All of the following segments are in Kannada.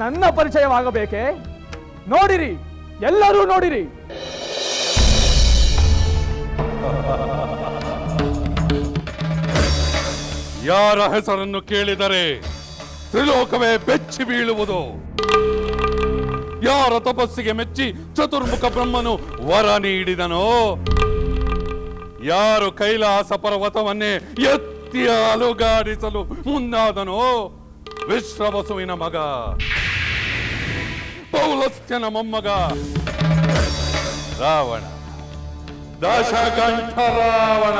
ನನ್ನ ಪರಿಚಯವಾಗಬೇಕೆ? ನೋಡಿರಿ, ಎಲ್ಲರೂ ನೋಡಿರಿ. ಯಾರ ಹೆಸರನ್ನು ಕೇಳಿದರೆ ತ್ರಿಲೋಕವೇ ಬೆಚ್ಚಿ ಬೀಳುವುದು. ಯಾರ ತಪಸ್ಸಿಗೆ ಮೆಚ್ಚಿ ಚತುರ್ಮುಖ ಬ್ರಹ್ಮನು ವರ ನೀಡಿದನೋ, ಯಾರು ಕೈಲಾಸ ಪರ್ವತವನ್ನೇ ಎತ್ತಿ ಅಲುಗಾಡಿಸಲು ಮುಂದಾದನೋ, ವಿಶ್ವವಸುವಿನ ಮಗ, ಪೌಲಸ್ತ್ಯನ ಮೊಮ್ಮಗ ರಾವಣ, ದಶಕಂಠ ರಾವಣ.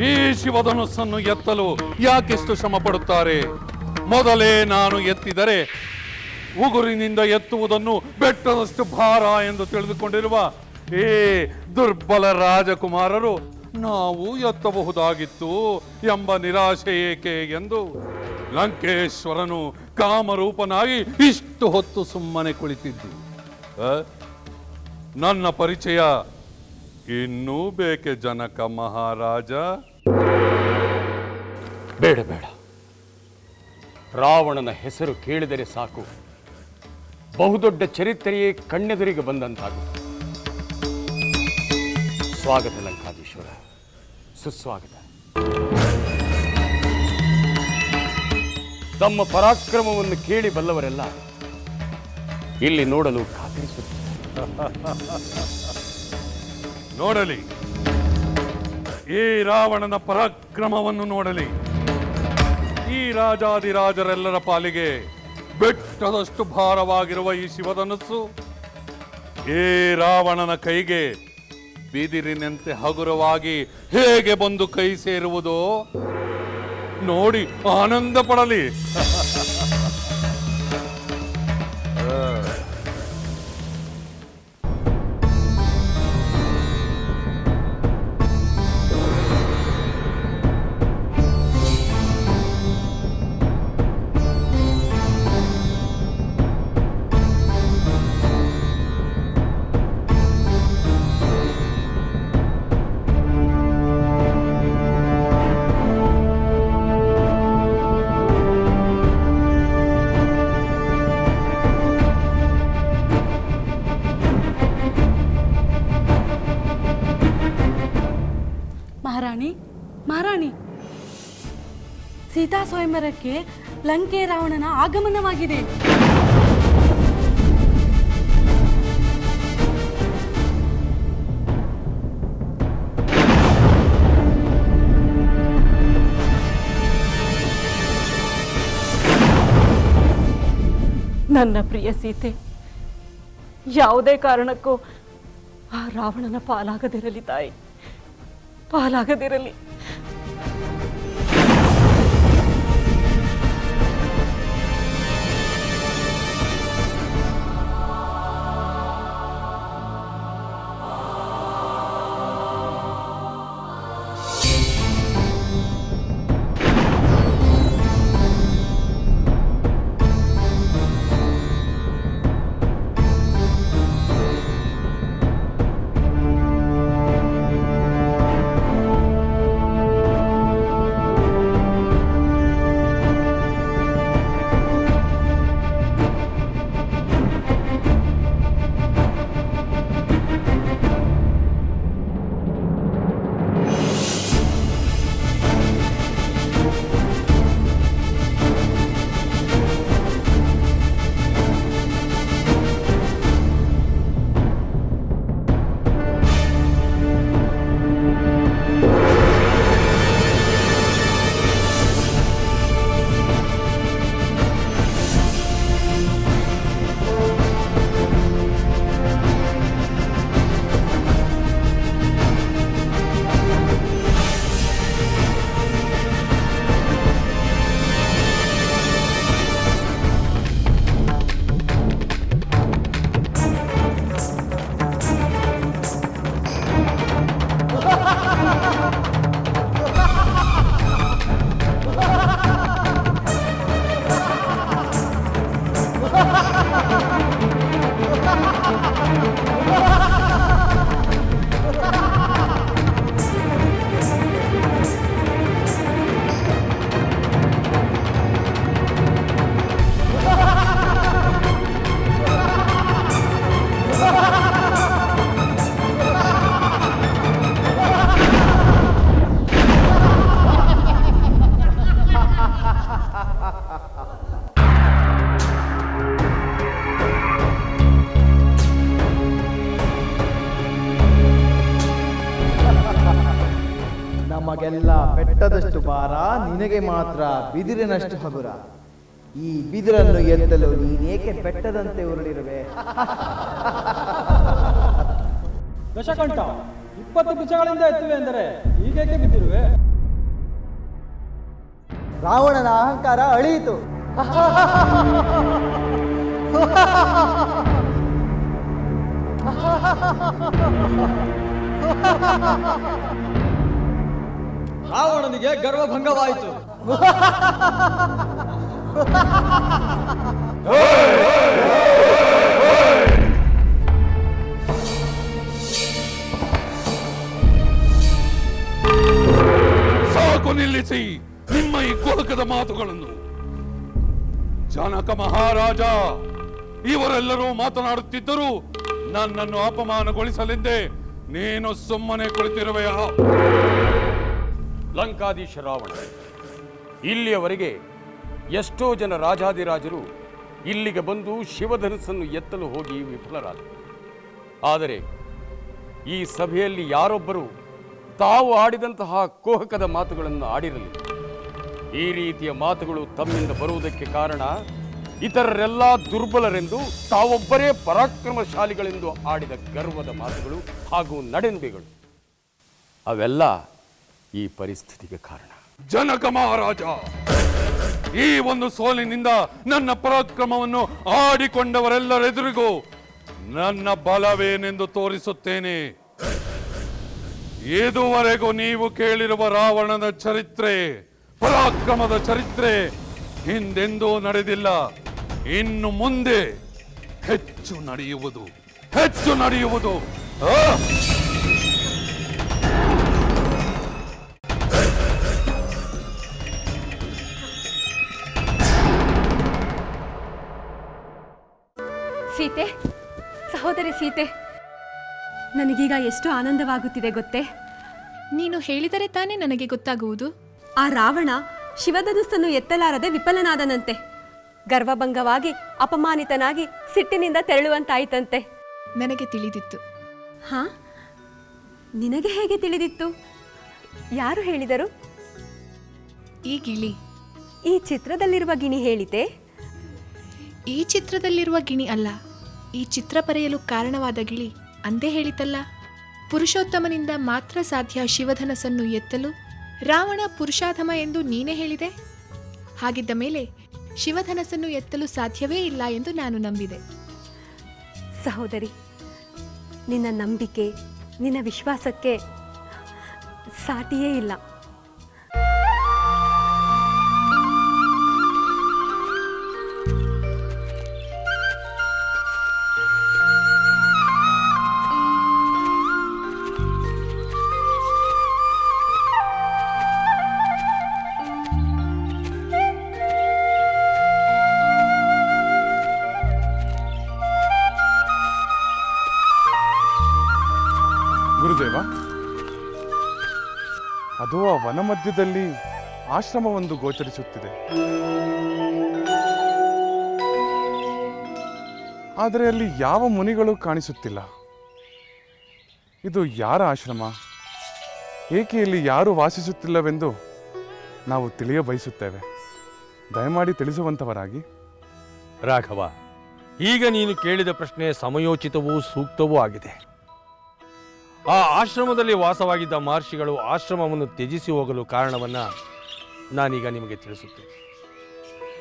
ಈ ಶಿವಧನುಸ್ಸನ್ನು ಎತ್ತಲು ಯಾಕೆಷ್ಟು ಶ್ರಮ ಪಡುತ್ತಾರೆ? ಮೊದಲೇ ನಾನು ಎತ್ತಿದರೆ ಉಗುರಿನಿಂದ ಎತ್ತುವುದನ್ನು ಬೆಟ್ಟದಷ್ಟು ಭಾರ ಎಂದು ತಿಳಿದುಕೊಂಡಿರುವ ಈ ದುರ್ಬಲ ರಾಜಕುಮಾರರು ನಾವು ಎತ್ತಬಹುದಾಗಿತ್ತು ಎಂಬ ನಿರಾಶೆ ಏಕೆ ಎಂದು ಲಂಕೇಶ್ವರನು ಕಾಮರೂಪನಾಗಿ ಇಷ್ಟು ಹೊತ್ತು ಸುಮ್ಮನೆ ಕುಳಿತಿದ್ದು. ನನ್ನ ಪರಿಚಯ ಇನ್ನೂ ಬೇಕೆ ಜನಕ ಮಹಾರಾಜ? ಬೇಡ ಬೇಡ, ರಾವಣನ ಹೆಸರು ಕೇಳಿದರೆ ಸಾಕು ಬಹುದೊಡ್ಡ ಚರಿತ್ರೆಯೇ ಕಣ್ಣೆದುರಿಗೆ ಬಂದಂತಾಗುತ್ತೆ. ಸ್ವಾಗತ ಲಂಕಾಧೀಶ್ವರ, ಸುಸ್ವಾಗತ. ತಮ್ಮ ಪರಾಕ್ರಮವನ್ನು ಕೇಳಿ ಬಲ್ಲವರೆಲ್ಲ ಇಲ್ಲಿ ನೋಡಲು ಕಾತರಿಸುತ್ತಾರೆ. ನೋಡಲಿ, ಈ ರಾವಣನ ಪರಾಕ್ರಮವನ್ನು ನೋಡಲಿ. ಈ ರಾಜಾದಿರಾಜರೆಲ್ಲರ ಪಾಲಿಗೆ ಬೆಟ್ಟದಷ್ಟು ಭಾರವಾಗಿರುವ ಈ ಶಿವಧನುಸ್ಸು ಈ ರಾವಣನ ಕೈಗೆ ಬಿದಿರಿನಂತೆ ಹಗುರವಾಗಿ ಹೇಗೆ ಬಂದು ಕೈ ಸೇರುವುದೋ ನೋಡಿ ಆನಂದ ಪಡಲಿ. ಮಹಾರಾಣಿ, ಸೀತಾ ಸ್ವಯಂವರಕ್ಕೆ ಲಂಕೆ ರಾವಣನ ಆಗಮನವಾಗಿದೆ. ನನ್ನ ಪ್ರಿಯ ಸೀತೆ ಯಾವುದೇ ಕಾರಣಕ್ಕೂ ಆ ರಾವಣನ ಪಾಲಾಗದಿರಲಿ ತಾಯಿ, ಪಾಲಾಗದಿರಲಿ. ನಮಗೆಲ್ಲ ಬೆಟ್ಟದಷ್ಟು ಭಾರ, ನಿನಗೆ ಮಾತ್ರ ಬಿದಿರಿನಷ್ಟು ಹಗುರ. ಈ ಬಿದಿರನ್ನು ಎತ್ತಲು ನೀನೇಕೆ ಬೆಟ್ಟದಂತೆ ಉರುಳಿರುವೆ? ದಶಕಂಠ 20 ಭುಜಗಳಿಂದ ಎತ್ತುವೆ ಎಂದರೆ ಹೀಗೇಕೆ ಬಿದ್ದಿರುವೆ? ರಾವಣನ ಅಹಂಕಾರ ಅಳಿಯಿತು. ರಾವಣನಿಗೆ ಗರ್ವಭಂಗವಾಯಿತು. ಸಾಕು, ನಿಲ್ಲಿಸಿ ನಿಮ್ಮ ಈ ಕೊಳಕದ ಮಾತುಗಳನ್ನು. ಜನಕ ಮಹಾರಾಜ ಇವರೆಲ್ಲರೂ ಮಾತನಾಡುತ್ತಿದ್ದರೂ ನನ್ನನ್ನು ಅಪಮಾನಗೊಳಿಸಲೆಂದೇ ನೀನು ಸುಮ್ಮನೆ ಕುಳಿತಿರುವೆಯಾ? ಲಂಕಾಧೀಶ ರಾವಣ, ಇಲ್ಲಿಯವರೆಗೆ ಎಷ್ಟೋ ಜನ ರಾಜಾದಿರಾಜರು ಇಲ್ಲಿಗೆ ಬಂದು ಶಿವಧನುಸ್ಸನ್ನು ಎತ್ತಲು ಹೋಗಿ ವಿಫಲರಾದರು. ಆದರೆ ಈ ಸಭೆಯಲ್ಲಿ ಯಾರೊಬ್ಬರು ತಾವು ಆಡಿದಂತಹ ಕುಹಕದ ಮಾತುಗಳನ್ನು ಆಡಿರಲಿಲ್ಲ. ಈ ರೀತಿಯ ಮಾತುಗಳು ತಮ್ಮಿಂದ ಬರುವುದಕ್ಕೆ ಕಾರಣ ಇತರರೆಲ್ಲ ದುರ್ಬಲರೆಂದು, ತಾವೊಬ್ಬರೇ ಪರಾಕ್ರಮಶಾಲಿಗಳೆಂದು ಆಡಿದ ಗರ್ವದ ಮಾತುಗಳು ಹಾಗೂ ನಡೆನುಡಿಗಳು. ಅವೆಲ್ಲ ಈ ಪರಿಸ್ಥಿತಿಗೆ ಕಾರಣ. ಜನಕ ಮಹಾರಾಜ, ಈ ಒಂದು ಸೋಲಿನಿಂದ ನನ್ನ ಪರಾಕ್ರಮವನ್ನು ಆಡಿಕೊಂಡವರೆಲ್ಲರೆದುರಿಗೂ ನನ್ನ ಬಲವೇನೆಂದು ತೋರಿಸುತ್ತೇನೆ. ಇದುವರೆಗೂ ನೀವು ಕೇಳಿರುವ ರಾವಣನ ಚರಿತ್ರೆ, ಪರಾಕ್ರಮದ ಚರಿತ್ರೆ ಹಿಂದೆಂದೂ ನಡೆದಿಲ್ಲ. ಇನ್ನು ಮುಂದೆ ಹೆಚ್ಚು ನಡೆಯುವುದು. ಸೀತೆ, ಸಹೋದರಿ ಸೀತೆ, ನನಗೀಗ ಎಷ್ಟು ಆನಂದವಾಗುತ್ತಿದೆ ಗೊತ್ತೇ? ನೀನು ಹೇಳಿದರೆ ತಾನೇ ನನಗೆ ಗೊತ್ತಾಗುವುದು. ಆ ರಾವಣ ಶಿವಧನುಸ್ಸನ್ನು ಎತ್ತಲಾರದೆ ವಿಫಲನಾದನಂತೆ. ಗರ್ವಭಂಗವಾಗಿ ಅಪಮಾನಿತನಾಗಿ ಸಿಟ್ಟಿನಿಂದ ತೆರಳುವಂತಾಯಿತಂತೆ. ನನಗೆ ತಿಳಿದಿತ್ತು. ಹಾ, ನಿನಗೆ ಹೇಗೆ ತಿಳಿದಿತ್ತು? ಯಾರು ಹೇಳಿದರು? ಈ ಗಿಳಿ. ಈ ಚಿತ್ರದಲ್ಲಿರುವ ಗಿಣಿ ಹೇಳಿತೆ? ಈ ಚಿತ್ರದಲ್ಲಿರುವ ಗಿಣಿ ಅಲ್ಲ, ಈ ಚಿತ್ರ ಬರೆಯಲು ಕಾರಣವಾದ ಗಿಳಿ ಅಂದೇ ಹೇಳಿತಲ್ಲ. ಪುರುಷೋತ್ತಮನಿಂದ ಮಾತ್ರ ಸಾಧ್ಯ ಶಿವಧನಸ್ಸನ್ನು ಎತ್ತಲು. ರಾವಣ ಪುರುಷಾಧಮ ಎಂದು ನೀನೇ ಹೇಳಿದೆ. ಹಾಗಿದ್ದ ಮೇಲೆ ಶಿವಧನಸ್ಸನ್ನು ಎತ್ತಲು ಸಾಧ್ಯವೇ ಇಲ್ಲ ಎಂದು ನಾನು ನಂಬಿದೆ. ಸಹೋದರಿ, ನಿನ್ನ ನಂಬಿಕೆ, ನಿನ್ನ ವಿಶ್ವಾಸಕ್ಕೆ ಸಾಟಿಯೇ ಇಲ್ಲ. ಗುರುದೇವ, ಅದು ಆ ವನ ಮಧ್ಯದಲ್ಲಿ ಆಶ್ರಮವೊಂದು ಗೋಚರಿಸುತ್ತಿದೆ. ಆದರೆ ಅಲ್ಲಿ ಯಾವ ಮುನಿಗಳು ಕಾಣಿಸುತ್ತಿಲ್ಲ. ಇದು ಯಾರ ಆಶ್ರಮ? ಏಕೆ ಇಲ್ಲಿ ಯಾರು ವಾಸಿಸುತ್ತಿಲ್ಲವೆಂದು ನಾವು ತಿಳಿಯ ಬಯಸುತ್ತೇವೆ. ದಯಮಾಡಿ ತಿಳಿಸುವಂತವರಾಗಿ. ರಾಘವ, ಈಗ ನೀನು ಕೇಳಿದ ಪ್ರಶ್ನೆ ಸಮಯೋಚಿತವೂ ಸೂಕ್ತವೂ ಆಗಿದೆ. ಆ ಆಶ್ರಮದಲ್ಲಿ ವಾಸವಾಗಿದ್ದ ಮಹರ್ಷಿಗಳು ಆಶ್ರಮವನ್ನು ತ್ಯಜಿಸಿ ಹೋಗಲು ಕಾರಣವನ್ನ ನಾನೀಗ ನಿಮಗೆ ತಿಳಿಸುತ್ತೇನೆ.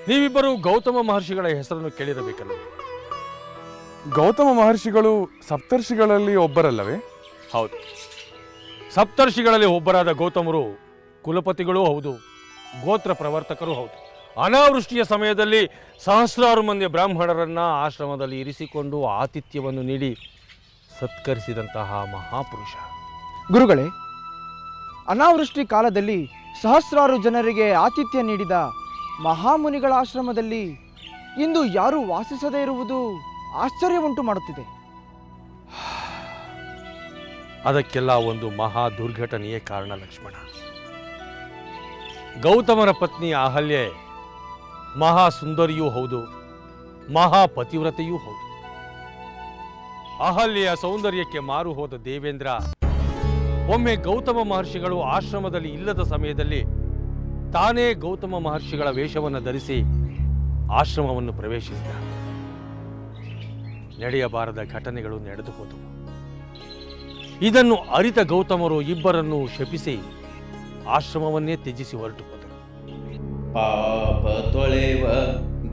ನೀವಿಬ್ಬರು ಗೌತಮ ಮಹರ್ಷಿಗಳ ಹೆಸರನ್ನು ಕೇಳಿರಬೇಕಲ್ಲ? ಗೌತಮ ಮಹರ್ಷಿಗಳು ಸಪ್ತರ್ಷಿಗಳಲ್ಲಿ ಒಬ್ಬರಲ್ಲವೇ? ಹೌದು, ಸಪ್ತರ್ಷಿಗಳಲ್ಲಿ ಒಬ್ಬರಾದ ಗೌತಮರು ಕುಲಪತಿಗಳೂ ಹೌದು, ಗೋತ್ರ ಪ್ರವರ್ತಕರೂ ಹೌದು. ಅನಾವೃಷ್ಟಿಯ ಸಮಯದಲ್ಲಿ ಸಹಸ್ರಾರು ಮಂದಿ ಬ್ರಾಹ್ಮಣರನ್ನ ಆಶ್ರಮದಲ್ಲಿ ಇರಿಸಿಕೊಂಡು ಆತಿಥ್ಯವನ್ನು ನೀಡಿ ಸತ್ಕರಿಸಿದಂತಹ ಮಹಾಪುರುಷ. ಗುರುಗಳೇ, ಅನಾವೃಷ್ಟಿ ಕಾಲದಲ್ಲಿ ಸಹಸ್ರಾರು ಜನರಿಗೆ ಆತಿಥ್ಯ ನೀಡಿದ ಮಹಾಮುನಿಗಳ ಆಶ್ರಮದಲ್ಲಿ ಇಂದು ಯಾರೂ ವಾಸಿಸದೇ ಇರುವುದು ಆಶ್ಚರ್ಯವುಂಟು ಮಾಡುತ್ತಿದೆ. ಅದಕ್ಕೆಲ್ಲ ಒಂದು ಮಹಾ ದುರ್ಘಟನೆಯೇ ಕಾರಣ ಲಕ್ಷ್ಮಣ. ಗೌತಮರ ಪತ್ನಿ ಅಹಲ್ಯೆ ಮಹಾ ಸುಂದರಿಯೂ ಹೌದು, ಮಹಾ ಪತಿವ್ರತೆಯೂ ಹೌದು. ಅಹಲ್ಯೆಯ ಸೌಂದರ್ಯಕ್ಕೆ ಮಾರು ಹೋದ ದೇವೇಂದ್ರ ಒಮ್ಮೆ ಗೌತಮ ಮಹರ್ಷಿಗಳು ಆಶ್ರಮದಲ್ಲಿ ಇಲ್ಲದ ಸಮಯದಲ್ಲಿ ತಾನೇ ಗೌತಮ ಮಹರ್ಷಿಗಳ ವೇಷವನ್ನು ಧರಿಸಿ ಆಶ್ರಮವನ್ನು ಪ್ರವೇಶಿಸಿದ. ನಡೆಯಬಾರದ ಘಟನೆಗಳು ನಡೆದು ಹೋದವು. ಇದನ್ನು ಅರಿತ ಗೌತಮರು ಇಬ್ಬರನ್ನು ಶಪಿಸಿ ಆಶ್ರಮವನ್ನೇ ತ್ಯಜಿಸಿ ಹೊರಟು ಹೋದರು. ಪಾಪ ತೊಳೆವ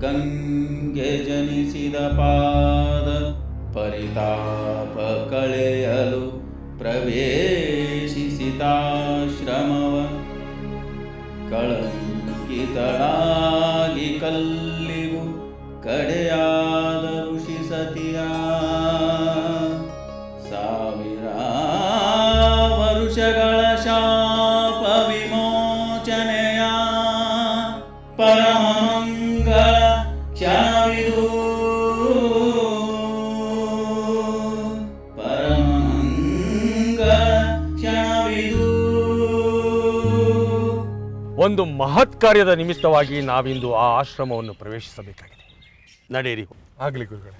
ಗಂಗೆ ಜನಿಸಿದ ಪಾದ ಪರಿತಾಪ ಕಳೆಯಲು ಪ್ರವೇಶಿಸಿತಾಶ್ರಮವ ಕಳಂಕಿತಳಾಗಿ ಕಲ್ಲಿಗೂ ಕಡೆಯಾದ ಋಷಿ ಸತಿಯ ಸಾವಿರ ವರುಷಗಳ ಶಾಪ ವಿಮೋಚನೆಯ ಪರಮಂಗಳ ಕ್ಷಣವಿದು ಒಂದು ಮಹತ್ ಕಾರ್ಯದ ನಿಮಿತ್ತವಾಗಿ ನಾವಿಂದು ಆ ಆಶ್ರಮವನ್ನು ಪ್ರವೇಶಿಸಬೇಕಾಗಿದೆ. ನಡೆಯಿರಿ. ಆಗಲಿ ಗುರುಗಳೇ.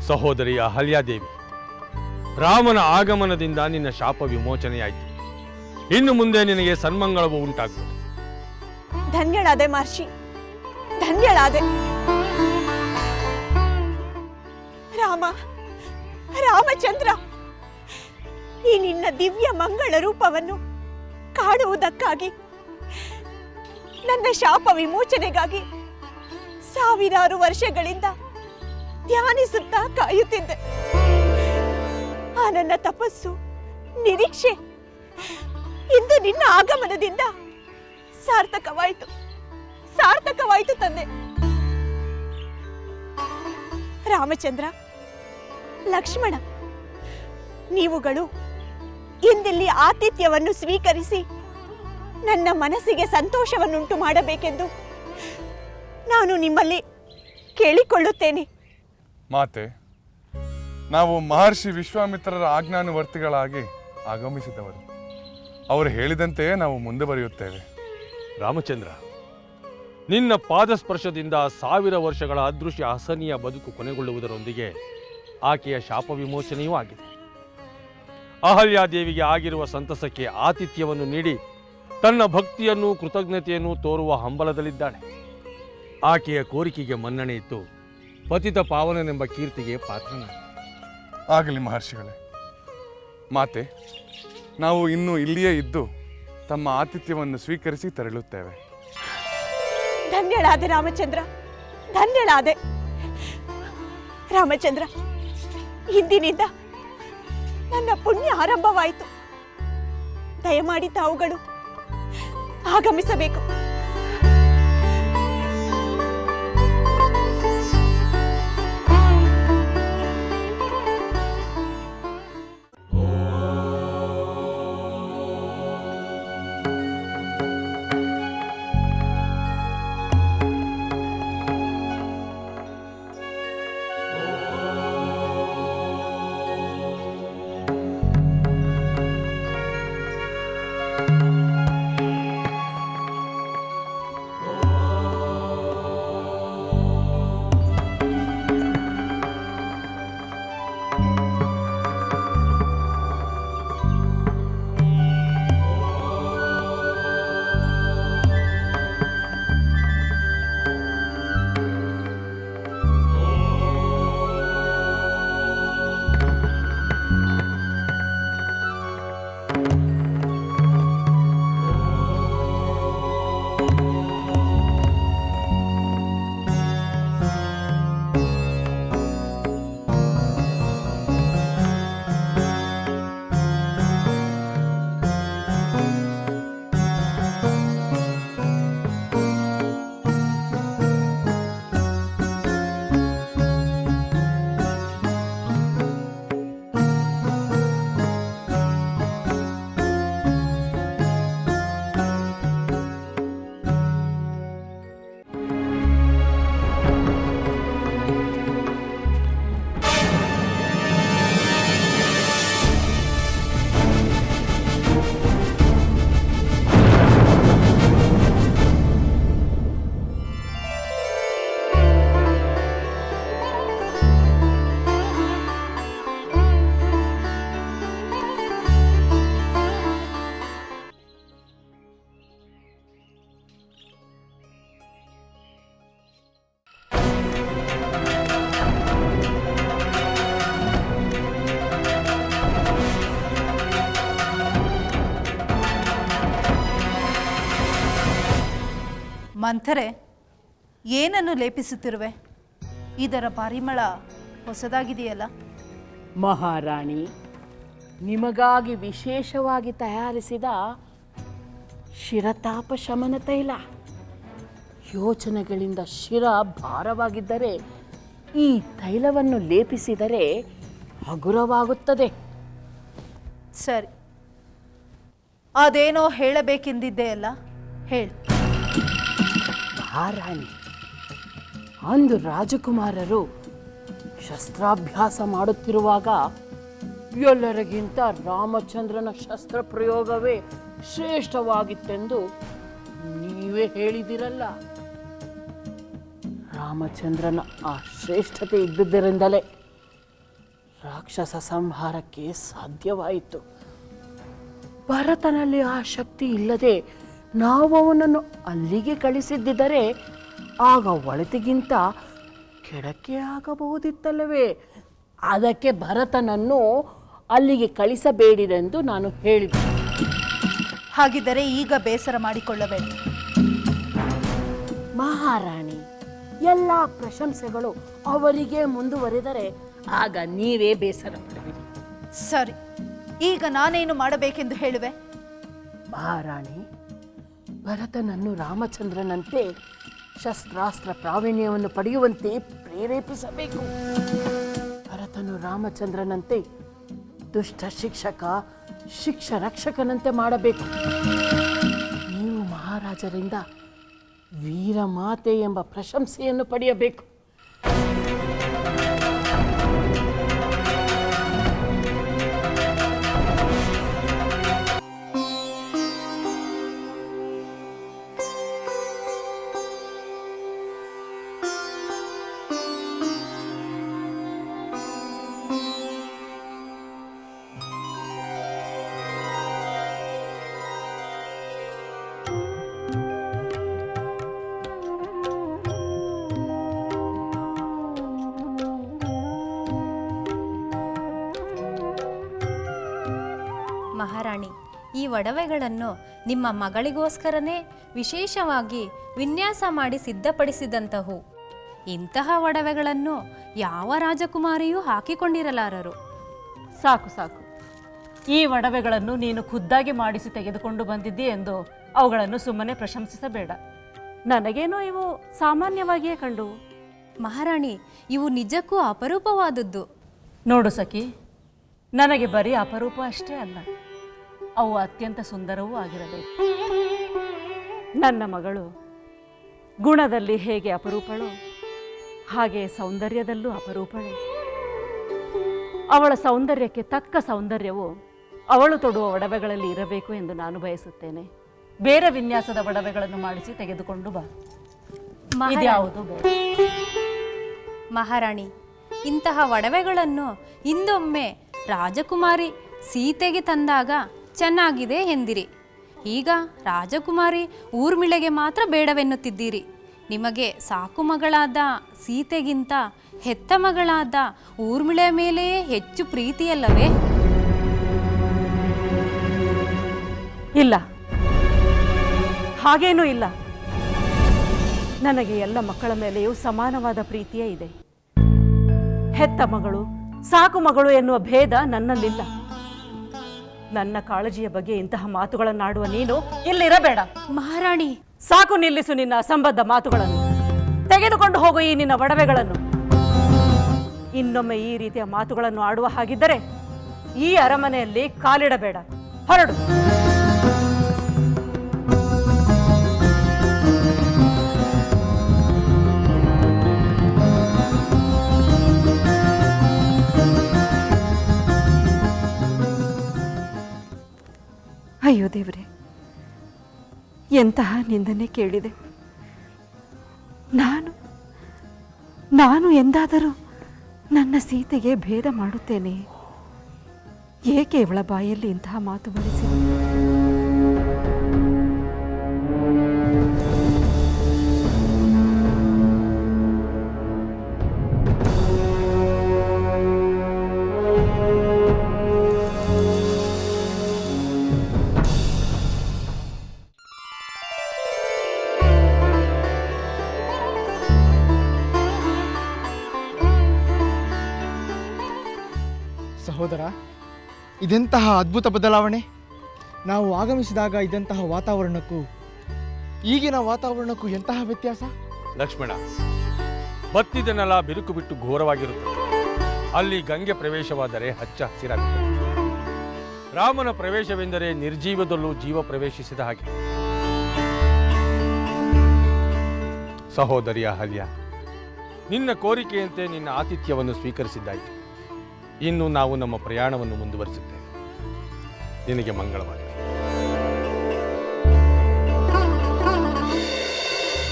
ಸಹೋದರಿ ಅಹಲ್ಯಾದೇವಿ, ರಾಮನ ಆಗಮನದಿಂದ ನಿನ್ನ ಶಾಪ ವಿಮೋಚನೆಯಾಯಿತು. ಇನ್ನು ಮುಂದೆ ನಿನಗೆ ಸನ್ಮಂಗಳವು ಉಂಟಾಗುವುದು. ಧನ್ಯಳಾದೆ ಮಹರ್ಷಿ, ಧನ್ಯಳಾದೆ. ರಾಮಚಂದ್ರ, ಈ ನಿನ್ನ ದಿವ್ಯ ಮಂಗಳ ರೂಪವನ್ನು ಕಾಣುವುದಕ್ಕಾಗಿ, ನನ್ನ ಶಾಪ ವಿಮೋಚನೆಗಾಗಿ ಸಾವಿರಾರು ವರ್ಷಗಳಿಂದ ಧ್ಯಾನಿಸುತ್ತಾ ಕಾಯುತ್ತಿದ್ದೆ. ಆ ನನ್ನ ತಪಸ್ಸು, ನಿರೀಕ್ಷೆ ಇಂದು ನಿನ್ನ ಆಗಮನದಿಂದ ಸಾರ್ಥಕವಾಯಿತು ತಂದೆ. ರಾಮಚಂದ್ರ, ಲಕ್ಷ್ಮಣ, ನೀವುಗಳು ಇಂದಿಲ್ಲಿ ಆತಿಥ್ಯವನ್ನು ಸ್ವೀಕರಿಸಿ ನನ್ನ ಮನಸ್ಸಿಗೆ ಸಂತೋಷವನ್ನುಂಟು ಮಾಡಬೇಕೆಂದು ನಾನು ನಿಮ್ಮಲ್ಲಿ ಕೇಳಿಕೊಳ್ಳುತ್ತೇನೆ. ಮಾತೆ, ನಾವು ಮಹರ್ಷಿ ವಿಶ್ವಾಮಿತ್ರರ ಆಜ್ಞಾನುವರ್ತಿಗಳಾಗಿ ಆಗಮಿಸಿದವರು. ಅವರು ಹೇಳಿದಂತೆಯೇ ನಾವು ಮುಂದೆ ಬರೆಯುತ್ತೇವೆ. ರಾಮಚಂದ್ರ, ನಿನ್ನ ಪಾದಸ್ಪರ್ಶದಿಂದ 1000 ವರ್ಷಗಳ ಅದೃಶ್ಯ ಅಸಹನೀಯ ಬದುಕು ಕೊನೆಗೊಳ್ಳುವುದರೊಂದಿಗೆ ಆಕೆಯ ಶಾಪ ವಿಮೋಚನೆಯೂ ಆಗಿದೆ. ಅಹಲ್ಯಾದೇವಿಗೆ ಆಗಿರುವ ಸಂತಸಕ್ಕೆ ಆತಿಥ್ಯವನ್ನು ನೀಡಿ ತನ್ನ ಭಕ್ತಿಯನ್ನು ಕೃತಜ್ಞತೆಯನ್ನು ತೋರುವ ಹಂಬಲದಲ್ಲಿದ್ದಾಳೆ. ಆಕೆಯ ಕೋರಿಕೆಗೆ ಮನ್ನಣೆ ಇತ್ತು ಪತಿತ ಪಾವನನೆಂಬ ಕೀರ್ತಿಗೆ ಪಾತ್ರನಾಗಿ. ಆಗಲಿ ಮಹರ್ಷಿಗಳೇ. ಮಾತೆ, ನಾವು ಇನ್ನೂ ಇಲ್ಲಿಯೇ ಇದ್ದು ತಮ್ಮ ಆತಿಥ್ಯವನ್ನು ಸ್ವೀಕರಿಸಿ ತೆರಳುತ್ತೇವೆ. ಧನ್ಯಳಾದೆ ರಾಮಚಂದ್ರ, ಧನ್ಯಳಾದೆ. ರಾಮಚಂದ್ರ, ಇಂದಿನಿಂದ ನನ್ನ ಪುಣ್ಯ ಆರಂಭವಾಯಿತು. ದಯಮಾಡಿ ತಾವುಗಳು ಆಗಮಿಸಬೇಕು. ಮಂಥರೆ, ಏನನ್ನು ಲೇಪಿಸುತ್ತಿರುವೆ? ಇದರ ಪರಿಮಳ ಹೊಸದಾಗಿದೆಯಲ್ಲ? ಮಹಾರಾಣಿ, ನಿಮಗಾಗಿ ವಿಶೇಷವಾಗಿ ತಯಾರಿಸಿದ ಶಿರತಾಪ ಶಮನ ತೈಲ. ಯೋಚನೆಗಳಿಂದ ಶಿರ ಭಾರವಾಗಿದ್ದರೆ ಈ ತೈಲವನ್ನು ಲೇಪಿಸಿದರೆ ಹಗುರವಾಗುತ್ತದೆ. ಸರಿ, ಅದೇನೋ ಹೇಳಬೇಕೆಂದಿದ್ದೆಯಲ್ಲ, ಹೇಳು. ಮಹಾರಾಣಿ, ಅಂದು ರಾಜಕುಮಾರರು ಶಸ್ತ್ರಾಭ್ಯಾಸ ಮಾಡುತ್ತಿರುವಾಗ ಎಲ್ಲರಿಗಿಂತ ರಾಮಚಂದ್ರನ ಶಸ್ತ್ರ ಪ್ರಯೋಗವೇ ಶ್ರೇಷ್ಠವಾಗಿತ್ತೆಂದು ನೀವೇ ಹೇಳಿದಿರಲ್ಲ. ರಾಮಚಂದ್ರನ ಆ ಶ್ರೇಷ್ಠತೆ ಇದ್ದುದರಿಂದಲೇ ರಾಕ್ಷಸ ಸಂಹಾರಕ್ಕೆ ಸಾಧ್ಯವಾಯಿತು. ಭರತನಲ್ಲಿ ಆ ಶಕ್ತಿ ಇಲ್ಲದೆ ನಾವು ಅವನನ್ನು ಅಲ್ಲಿಗೆ ಕಳಿಸಿದ್ದರೆ ಆಗ ಒಳಿತಿಗಿಂತ ಕೆಡಕೆ ಆಗಬಹುದಿತ್ತಲ್ಲವೇ? ಅದಕ್ಕೆ ಭರತನನ್ನು ಅಲ್ಲಿಗೆ ಕಳಿಸಬೇಡಿರೆಂದು ನಾನು ಹೇಳಿದೆ. ಹಾಗಿದ್ದರೆ ಈಗ ಬೇಸರ ಮಾಡಿಕೊಳ್ಳಬೇಡ. ಮಹಾರಾಣಿ, ಎಲ್ಲ ಪ್ರಶಂಸೆಗಳು ಅವರಿಗೆ ಮುಂದುವರೆದರೆ ಆಗ ನೀವೇ ಬೇಸರ ಪಡುವಿರಿ. ಸರಿ, ಈಗ ನಾನೇನು ಮಾಡಬೇಕೆಂದು ಹೇಳುವೆ? ಮಹಾರಾಣಿ, ಭರತನನ್ನು ರಾಮಚಂದ್ರನಂತೆ ಶಸ್ತ್ರಾಸ್ತ್ರ ಪ್ರಾವೀಣ್ಯವನ್ನು ಪಡೆಯುವಂತೆ ಪ್ರೇರೇಪಿಸಬೇಕು. ಭರತನು ರಾಮಚಂದ್ರನಂತೆ ದುಷ್ಟ ಶಿಕ್ಷಕ, ಶಿಕ್ಷ ರಕ್ಷಕನಂತೆ ಮಾಡಬೇಕು. ನೀವು ಮಹಾರಾಜರಿಂದ ವೀರಮಾತೆ ಎಂಬ ಪ್ರಶಂಸೆಯನ್ನು ಪಡೆಯಬೇಕು. ಮಹಾರಾಣಿ, ಈ ಒಡವೆಗಳನ್ನು ನಿಮ್ಮ ಮಗಳಿಗೋಸ್ಕರನೇ ವಿಶೇಷವಾಗಿ ವಿನ್ಯಾಸ ಮಾಡಿ ಸಿದ್ಧಪಡಿಸಿದಂತಹವು. ಇಂತಹ ಒಡವೆಗಳನ್ನು ಯಾವ ರಾಜಕುಮಾರಿಯೂ ಹಾಕಿಕೊಂಡಿರಲಾರರು. ಸಾಕು ಸಾಕು, ಈ ಒಡವೆಗಳನ್ನು ನೀನು ಖುದ್ದಾಗಿ ಮಾಡಿಸಿ ತೆಗೆದುಕೊಂಡು ಬಂದಿದ್ದಿ ಎಂದು ಅವುಗಳನ್ನು ಸುಮ್ಮನೆ ಪ್ರಶಂಸಿಸಬೇಡ. ನನಗೇನೋ ಇವು ಸಾಮಾನ್ಯವಾಗಿಯೇ ಕಂಡು. ಮಹಾರಾಣಿ, ಇವು ನಿಜಕ್ಕೂ ಅಪರೂಪವಾದದ್ದು. ನೋಡು ಸಖಿ, ನನಗೆ ಬರೀ ಅಪರೂಪ ಅಷ್ಟೇ ಅಲ್ಲ, ಅವು ಅತ್ಯಂತ ಸುಂದರವೂ ಆಗಿರಬೇಕು. ನನ್ನ ಮಗಳು ಗುಣದಲ್ಲಿ ಹೇಗೆ ಅಪರೂಪಳೋ ಹಾಗೆ ಸೌಂದರ್ಯದಲ್ಲೂ ಅಪರೂಪಳೇ. ಅವಳ ಸೌಂದರ್ಯಕ್ಕೆ ತಕ್ಕ ಸೌಂದರ್ಯವು ಅವಳು ತೊಡುವ ಒಡವೆಗಳಲ್ಲಿ ಇರಬೇಕು ಎಂದು ನಾನು ಬಯಸುತ್ತೇನೆ. ಬೇರೆ ವಿನ್ಯಾಸದ ಒಡವೆಗಳನ್ನು ಮಾಡಿಸಿ ತೆಗೆದುಕೊಂಡು ಬಾ. ಇದ್ಯಾವುದು ಬೇಡ. ಮಹಾರಾಣಿ, ಇಂತಹ ಒಡವೆಗಳನ್ನು ಹಿಂದೊಮ್ಮೆ ರಾಜಕುಮಾರಿ ಸೀತೆಗೆ ತಂದಾಗ ಚೆನ್ನಾಗಿದೆ ಎಂದಿರಿ. ಈಗ ರಾಜಕುಮಾರಿ ಊರ್ಮಿಳೆಗೆ ಮಾತ್ರ ಬೇಡವೆನ್ನುತ್ತಿದ್ದೀರಿ. ನಿಮಗೆ ಸಾಕು ಮಗಳಾದ ಸೀತೆಗಿಂತ ಹೆತ್ತ ಮಗಳಾದ ಊರ್ಮಿಳೆಯ ಮೇಲೆಯೇ ಹೆಚ್ಚು ಪ್ರೀತಿಯಲ್ಲವೇ? ಇಲ್ಲ, ಹಾಗೇನೂ ಇಲ್ಲ. ನನಗೆ ಎಲ್ಲ ಮಕ್ಕಳ ಮೇಲೆಯೂ ಸಮಾನವಾದ ಪ್ರೀತಿಯೇ ಇದೆ. ಹೆತ್ತ ಮಗಳು, ಸಾಕು ಮಗಳು ಎನ್ನುವ ಭೇದ ನನ್ನಲ್ಲಿಲ್ಲ. ನನ್ನ ಕಾಳಜಿಯ ಬಗ್ಗೆ ಇಂತಹ ಮಾತುಗಳನ್ನಾಡುವ ನೀನು ಇಲ್ಲಿರಬೇಡ. ಮಹಾರಾಣಿ, ಸಾಕು, ನಿಲ್ಲಿಸು ನಿನ್ನ ಅಸಂಬದ್ಧ ಮಾತುಗಳನ್ನು. ತೆಗೆದುಕೊಂಡು ಹೋಗು ಈ ನಿನ್ನ ಒಡವೆಗಳನ್ನು. ಇನ್ನೊಮ್ಮೆ ಈ ರೀತಿಯ ಮಾತುಗಳನ್ನು ಆಡುವ ಹಾಗಿದ್ದರೆ ಈ ಅರಮನೆಯಲ್ಲಿ ಕಾಲಿಡಬೇಡ. ಹೊರಡು. ಅಯ್ಯೋ ದೇವರೇ, ಎಂತಹ ನಿಂದನೆ ಕೇಳಿದೆ. ನಾನು ಎಂದಾದರೂ ನನ್ನ ಸೀತೆಗೆ ಭೇದ ಮಾಡುತ್ತೇನೆ? ಏಕೆ ಇವಳ ಬಾಯಲ್ಲಿ ಇಂತಹ ಮಾತು ಬಳಿಸಿದೆ? ಇದೆಂತಹ ಅದ್ಭುತ ಬದಲಾವಣೆ! ನಾವು ಆಗಮಿಸಿದಾಗ ಇದ್ದಂತಹ ವಾತಾವರಣಕ್ಕೂ ಈಗಿನ ವಾತಾವರಣಕ್ಕೂ ಎಂತಹ ವ್ಯತ್ಯಾಸ! ಲಕ್ಷ್ಮಣ, ಬತ್ತಿದ ನೆಲ ಬಿರುಕು ಬಿಟ್ಟು ಘೋರವಾಗಿರುತ್ತದೆ. ಅಲ್ಲಿ ಗಂಗೆ ಪ್ರವೇಶವಾದರೆ ಹಚ್ಚ ಹಸಿರಾಗುತ್ತದೆ. ರಾಮನ ಪ್ರವೇಶವೆಂದರೆ ನಿರ್ಜೀವದಲ್ಲೂ ಜೀವ ಪ್ರವೇಶಿಸಿದ ಹಾಗೆ. ಸಹೋದರಿ ಅಹಲ್ಯ, ನಿನ್ನ ಕೋರಿಕೆಯಂತೆ ನಿನ್ನ ಆತಿಥ್ಯವನ್ನು ಸ್ವೀಕರಿಸಿದ್ದಾಯಿತು. ಇನ್ನು ನಾವು ನಮ್ಮ ಪ್ರಯಾಣವನ್ನು ಮುಂದುವರಿಸುತ್ತೇವೆ. ನಿನಗೆ ಮಂಗಳವಾಗಲಿ.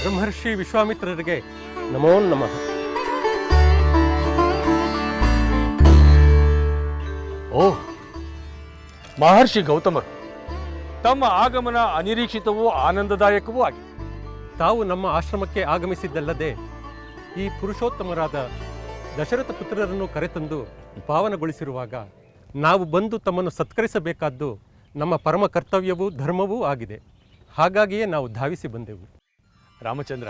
ಬ್ರಹ್ಮರ್ಷಿ ವಿಶ್ವಾಮಿತ್ರರಿಗೆ ನಮೋ ನಮಃ. ಓ, ಮಹರ್ಷಿ ಗೌತಮರು, ತಮ್ಮ ಆಗಮನ ಅನಿರೀಕ್ಷಿತವೂ ಆನಂದದಾಯಕವೂ ಆಗಿದೆ. ತಾವು ನಮ್ಮ ಆಶ್ರಮಕ್ಕೆ ಆಗಮಿಸಿದ್ದಲ್ಲದೆ ಈ ಪುರುಷೋತ್ತಮರಾದ ದಶರಥ ಪುತ್ರರನ್ನು ಕರೆತಂದು ಪಾವನಗೊಳಿಸಿರುವಾಗ ನಾವು ಬಂದು ತಮ್ಮನ್ನು ಸತ್ಕರಿಸಬೇಕಾದ್ದು ನಮ್ಮ ಪರಮ ಕರ್ತವ್ಯವೂ ಧರ್ಮವೂ ಆಗಿದೆ. ಹಾಗಾಗಿಯೇ ನಾವು ಧಾವಿಸಿ ಬಂದೆವು. ರಾಮಚಂದ್ರ,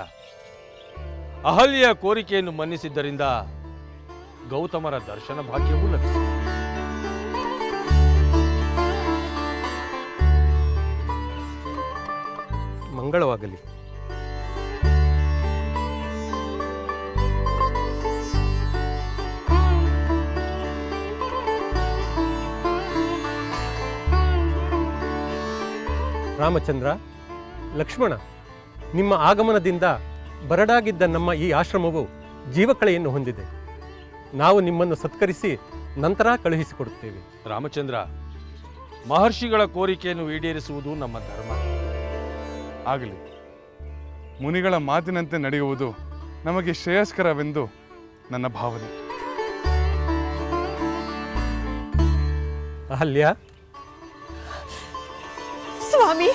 ಅಹಲ್ಯ ಕೋರಿಕೆಯನ್ನು ಮನ್ನಿಸಿದ್ದರಿಂದ ಗೌತಮರ ದರ್ಶನ ಭಾಗ್ಯವೂ ಲಭಿಸಿದೆ. ಮಂಗಳವಾಗಲಿ. ರಾಮಚಂದ್ರ, ಲಕ್ಷ್ಮಣ, ನಿಮ್ಮ ಆಗಮನದಿಂದ ಬರಡಾಗಿದ್ದ ನಮ್ಮ ಈ ಆಶ್ರಮವು ಜೀವಕಳೆಯನ್ನು ಹೊಂದಿದೆ. ನಾವು ನಿಮ್ಮನ್ನು ಸತ್ಕರಿಸಿ ನಂತರ ಕಳುಹಿಸಿಕೊಡುತ್ತೇವೆ. ರಾಮಚಂದ್ರ, ಮಹರ್ಷಿಗಳ ಕೋರಿಕೆಯನ್ನು ಈಡೇರಿಸುವುದು ನಮ್ಮ ಧರ್ಮ. ಆಗಲಿ. ಮುನಿಗಳ ಮಾತಿನಂತೆ ನಡೆಯುವುದು ನಮಗೆ ಶ್ರೇಯಸ್ಕರವೆಂದು ನನ್ನ ಭಾವನೆ. ಅಹಲ್ಯ, ಸ್ವಾಮಿ,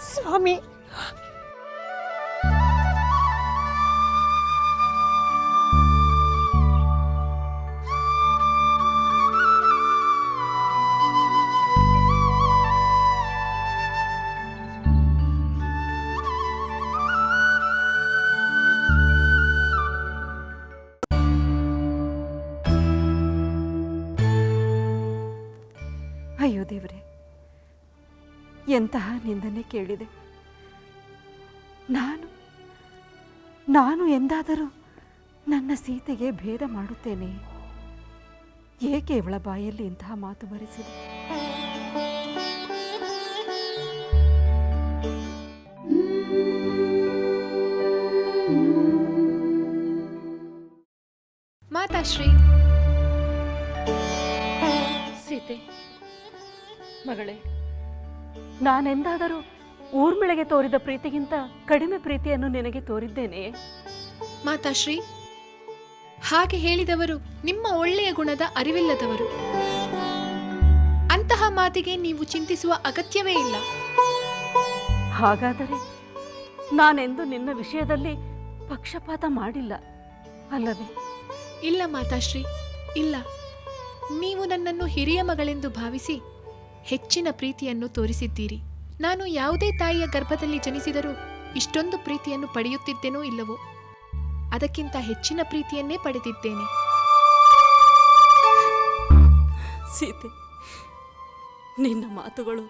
ಸ್ವಾಮಿ, ಅಯ್ಯೋ ದೇವರೇ, ಎಂತಹ ನಿಂದನೆ ಕೇಳಿದೆ. ನಾನು ಎಂದಾದರೂ ನನ್ನ ಸೀತೆಗೆ ಭೇದ ಮಾಡುತ್ತೇನೆ. ಏಕೆ ಇವಳ ಬಾಯಲ್ಲಿ ಇಂತಹ ಮಾತು ಬರೆಸಿದೆ? ಮಾತಾಶ್ರೀ. ಸೀತೆ ಮಗಳೇ, ನಾನೆಂದಾದರೂ ಊರ್ಮಿಳೆಗೆ ತೋರಿದ ಪ್ರೀತಿಗಿಂತ ಕಡಿಮೆ ಪ್ರೀತಿಯನ್ನು ನಿನಗೆ ತೋರಿದ್ದೇನೆ? ಮಾತಾಶ್ರೀ, ಹಾಗೆ ಹೇಳಿದವರು ನಿಮ್ಮ ಒಳ್ಳೆಯ ಗುಣದ ಅರಿವಿಲ್ಲದವರು. ಅಂತಹ ಮಾತಿಗೆ ನೀವು ಚಿಂತಿಸುವ ಅಗತ್ಯವೇ ಇಲ್ಲ. ಹಾಗಾದರೆ ನಾನೆಂದು ನಿನ್ನ ವಿಷಯದಲ್ಲಿ ಪಕ್ಷಪಾತ ಮಾಡಿಲ್ಲ ಅಲ್ಲವೇ? ಇಲ್ಲ ಮಾತಾಶ್ರೀ, ಇಲ್ಲ. ನೀವು ನನ್ನನ್ನು ಹಿರಿಯ ಮಗಳೆಂದು ಭಾವಿಸಿ ಹೆಚ್ಚಿನ ಪ್ರೀತಿಯನ್ನು ತೋರಿಸಿದ್ದೀರಿ. ನಾನು ಯಾವುದೇ ತಾಯಿಯ ಗರ್ಭದಲ್ಲಿ ಜನಿಸಿದರೂ ಇಷ್ಟೊಂದು ಪ್ರೀತಿಯನ್ನು ಪಡೆಯುತ್ತಿದ್ದೇನೋ ಇಲ್ಲವೋ, ಅದಕ್ಕಿಂತ ಹೆಚ್ಚಿನ ಪ್ರೀತಿಯನ್ನೇ ಪಡೆದಿದ್ದೇನೆ. ಸೀತೆ, ನಿನ್ನ ಮಾತುಗಳು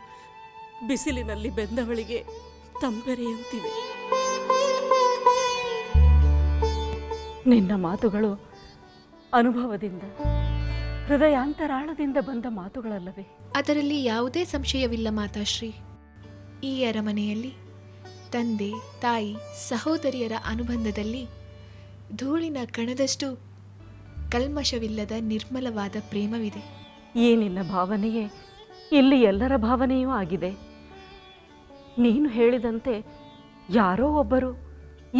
ಬಿಸಿಲಿನಲ್ಲಿ ಬೆಂದವಳಿಗೆ ತಂಪೆರೆಯಂತಿವೆ. ನಿನ್ನ ಮಾತುಗಳು ಅನುಭವದಿಂದ, ಹೃದಯಾಂತರಾಳದಿಂದ ಬಂದ ಮಾತುಗಳಲ್ಲವೇ? ಅದರಲ್ಲಿ ಯಾವುದೇ ಸಂಶಯವಿಲ್ಲ ಮಾತಾಶ್ರೀ. ಈ ಅರಮನೆಯಲ್ಲಿ ತಂದೆ, ತಾಯಿ, ಸಹೋದರಿಯರ ಅನುಬಂಧದಲ್ಲಿ ಧೂಳಿನ ಕಣದಷ್ಟು ಕಲ್ಮಶವಿಲ್ಲದ ನಿರ್ಮಲವಾದ ಪ್ರೇಮವಿದೆ. ಈ ನಿನ್ನ ಭಾವನೆಯೇ ಇಲ್ಲಿ ಎಲ್ಲರ ಭಾವನೆಯೂ ಆಗಿದೆ. ನೀನು ಹೇಳಿದಂತೆ ಯಾರೋ ಒಬ್ಬರು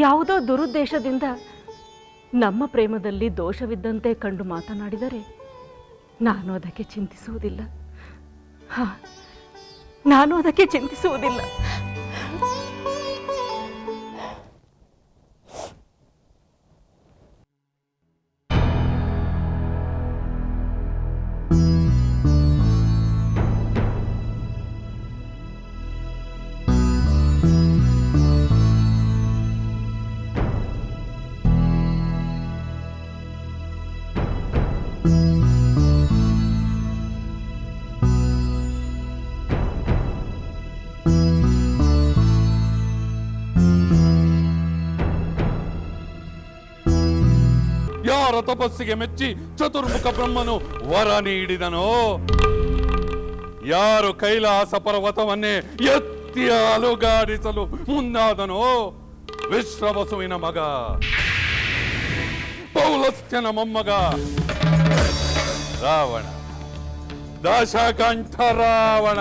ಯಾವುದೋ ದುರುದ್ದೇಶದಿಂದ ನಮ್ಮ ಪ್ರೇಮದಲ್ಲಿ ದೋಷವಿದ್ದಂತೆ ಕಂಡು ಮಾತನಾಡಿದರೆ ನಾನು ಅದಕ್ಕೆ ಚಿಂತಿಸುವುದಿಲ್ಲ. ನಾನು ಅದಕ್ಕೆ ಚಿಂತಿಸುವುದಿಲ್ಲ. ಯಾರ ತಪಸ್ಸಿಗೆ ಮೆಚ್ಚಿ ಚತುರ್ಮುಖ ಬ್ರಹ್ಮನು ವರ ನೀಡಿದನೋ, ಯಾರು ಕೈಲಾಸ ಪರ್ವತವನ್ನೇ ಎತ್ತಿ ಅಲುಗಾಡಿಸಲು ಮುಂದಾದನೋ, ವಿಶ್ರವಸುವಿನ ಮಗ, ಪೌಲಸ್ತ್ಯನ ಮೊಮ್ಮಗ ರಾವಣ, ದಶಕಂಠ ರಾವಣ.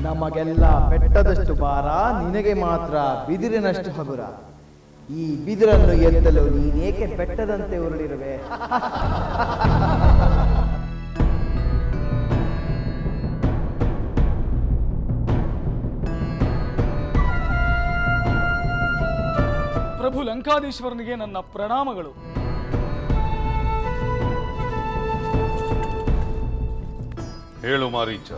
ನಮಗೆಲ್ಲ ಬೆಟ್ಟದಷ್ಟು ಭಾರ, ನಿನಗೆ ಮಾತ್ರ ಬಿದಿರಿನಷ್ಟು ಹಗುರ. ಈ ಬಿದಿರನ್ನು ಎತ್ತಲು ನೀನೇಕೆ ಬೆಟ್ಟದಂತೆ ಉರುಳಿರುವೆ? ಪ್ರಭು ಲಂಕಾಧೀಶ್ವರನಿಗೆ ನನ್ನ ಪ್ರಣಾಮಗಳು. ಹೇಳು ಮಾರೀಚ,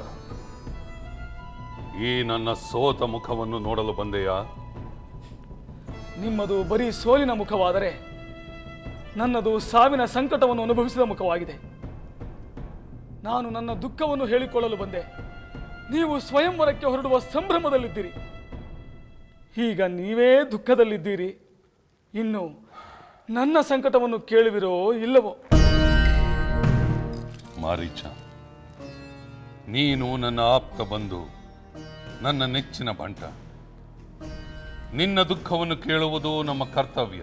ಈ ನನ್ನ ಸೋತ ಮುಖವನ್ನು ನೋಡಲು ಬಂದೆಯಾ? ನಿಮ್ಮದು ಬರೀ ಸೋಲಿನ ಮುಖವಾದರೆ ನನ್ನದು ಸಾವಿನ ಸಂಕಟವನ್ನು ಅನುಭವಿಸಿದ ಮುಖವಾಗಿದೆ. ನಾನು ನನ್ನ ದುಃಖವನ್ನು ಹೇಳಿಕೊಳ್ಳಲು ಬಂದೆ. ನೀವು ಸ್ವಯಂವರಕ್ಕೆ ಹೊರಡುವ ಸಂಭ್ರಮದಲ್ಲಿದ್ದೀರಿ. ಈಗ ನೀವೇ ದುಃಖದಲ್ಲಿದ್ದೀರಿ. ಇನ್ನು ನನ್ನ ಸಂಕಟವನ್ನು ಕೇಳುವಿರೋ ಇಲ್ಲವೋ? ಮಾರೀಚ, ನೀನು ನನ್ನ ಆಪ್ತ ಬಂಧು, ನನ್ನ ನೆಚ್ಚಿನ ಬಂಟ. ನಿನ್ನ ದುಃಖವನ್ನು ಕೇಳುವುದು ನಮ್ಮ ಕರ್ತವ್ಯ.